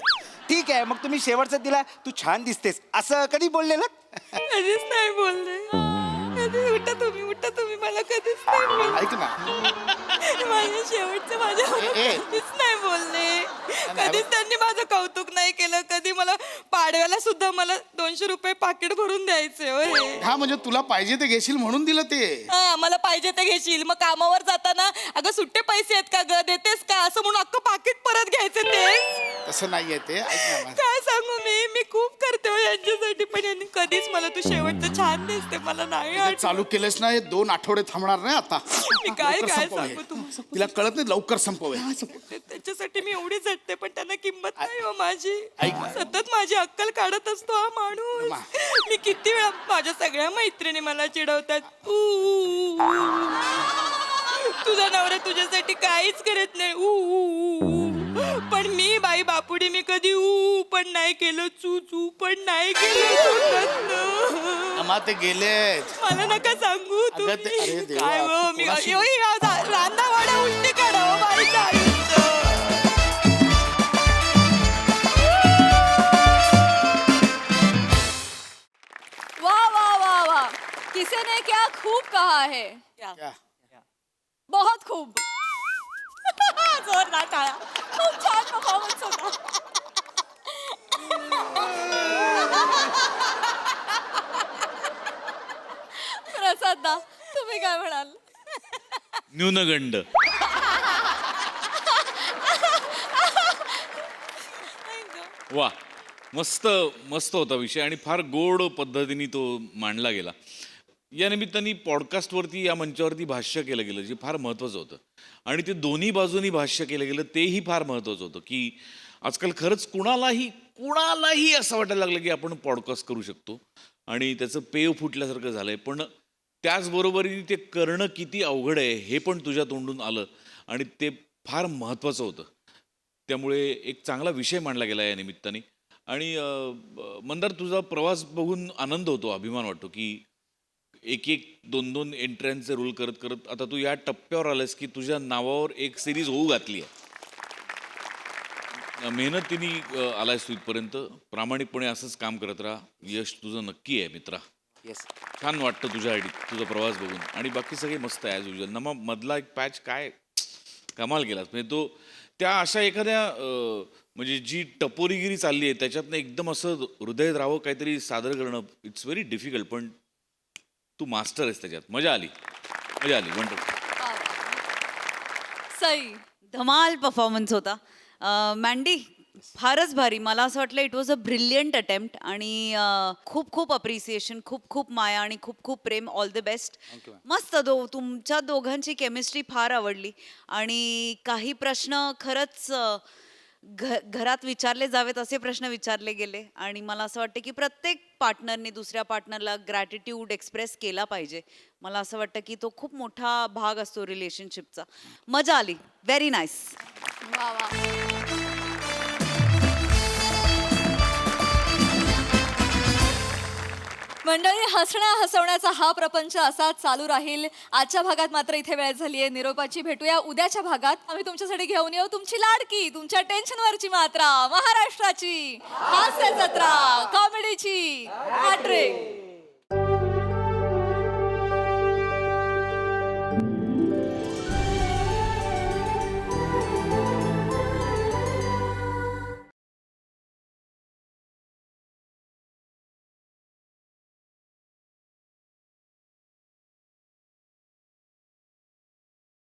ठीक आहे, मग तुम्ही शेवटचा दिला, तू छान दिसतेस असं कधी बोललेलं? कधीच नाही बोलले. कधी उठा तुम्ही मला कधीच नाही बोलले. ऐक ना, माझ्या शेवटचं माझ्यावर कधीच नाही बोलले. कधीच त्यांनी माझं कौतुक नाही केलं. कधी मला पाडव्याला सुद्धा मला 200 रुपये पाकिट भरून द्यायचे. होय, हा म्हणजे तुला पाहिजे ते घेशील म्हणून दिलं ते. हा, मला पाहिजे ते घेशील. मग कामावर जाताना अगं सुट्टे पैसे आहेत का ग, देतेस का असं म्हणून अख्खं पाकिट परत घ्यायचं. ते तसं नाहीये ते. ऐक ना, काय सांगू मी खूप करते हो यांच्यासाठी, पण यांनी कधीच मला तू शेवटचं छान दिसते मला नाही आठवत. चालू केलंच ना, हे 2 आठवडे थांबणार नाही आता. मी काय लवकर काय संपव हे. सांगू तुम्हाला. तिला कळत नाही, लवकर संपवे. त्याच्यासाठी मी एवढी झटते, पण त्यांना किंमत नाही हो माझी. ऐक ना. सतत माझी अक्कल काढत असतो हा माणूस. मी किती वेळा, माझ्या सगळ्या मैत्रिणी मला चिडवतात, तुझा नवरा तुझ्यासाठी काहीच करत नाही, पण मी बाई बापुडी मी कधी पण नाही केलं, चू पण नाही केलं. अमा ते गेलेत. मला नका सांगू अगं ते- अरे तुम्ही. देवा, काय हो मी कोणाशी- रांदावाड्या उलटी काढावं बाईचं आयुष्य. वाह वाह वाह वाह, किसी ने क्या खूब कहा है. क्या? बहुत खूब. जोरदार टाळ्या. खूप छान परफॉर्मन्स होता. प्रसाद दा, तुम्ही काय म्हणाल? न्यूनगंड. वा, मस्त मस्त होता विषय आणि फार गोड पद्धतीने तो मांडला गेला. या निमित्ताने पॉडकास्टवरती, या मंचावरती भाष्य केलं गेलं, जे फार महत्त्वाचं होतं. आणि ते दोन्ही बाजूनी भाष्य केलं गेलं, तेही फार महत्त्वाचं होतं. की आजकाल खरंच कुणालाही असं वाटायला लागलं की आपण पॉडकास्ट करू शकतो आणि त्याचं पेव फुटल्यासारखं झालंय. पण त्याचबरोबरीने ते करणं किती अवघड आहे हे पण तुझ्या तोंडून आलं आणि ते फार महत्त्वाचं होतं. त्यामुळे एक चांगला विषय मांडला गेला या निमित्ताने. आणि मंदार, तुझा प्रवास बघून आनंद होतो, अभिमान वाटतो की 1-2 एंट्र्यांचे रोल करत करत आता तू या टप्प्यावर आलास की तुझ्या नावावर एक सिरीज होऊ घातली आहे. मेहनतीने आलायस तू इथपर्यंत. प्रामाणिकपणे असंच काम करत राहा. यश तुझं नक्की आहे मित्रा. येस. छान वाटतं तुझ्या तुझा प्रवास बघून. आणि बाकी सगळे मस्त आहे ॲज युजल. मधला एक पॅच काय कमाल केलास. म्हणजे तो त्या अशा एखाद्या म्हणजे जी टपोरीगिरी चालली आहे त्याच्यातनं एकदम असं हृदयद्रावक काहीतरी सादर करणं इट्स व्हेरी डिफिकल्ट. पण तू मास्टर आहेस त्याच्यात. मजा आली. वंडरफुल. सई. धमाल परफॉर्मन्स होता. मँडी, फारच भारी. मला असं वाटलं it was a brilliant attempt. आणि खूप खूप अप्रिसिएशन, खूप खूप माया आणि खूप खूप प्रेम. All the best. मस्त. तुमच्या दोघांची केमिस्ट्री फार आवडली. आणि काही प्रश्न खरंच घरात विचारले जावेत असे प्रश्न विचारले गेले आणि मला असं वाटतं की प्रत्येक पार्टनरने दुसऱ्या पार्टनरला ग्रॅटिट्यूड एक्सप्रेस केला पाहिजे. मला असं वाटतं की तो खूप मोठा भाग असतो रिलेशनशिपचा. मजा आली. Very nice. वा वा. मंडळी, हसण्या हसवण्याचा हा प्रपंच असाच चालू राहील. आजच्या भागात मात्र इथे वेळ झाली आहे निरोपाची. भेटूया उद्याच्या भागात. आम्ही तुमच्यासाठी घेऊन येऊ तुमची लाडकी, तुमच्या टेन्शनवरची मात्रा, महाराष्ट्राची हास्य जत्रा, कॉमेडीची हॅट्रिक.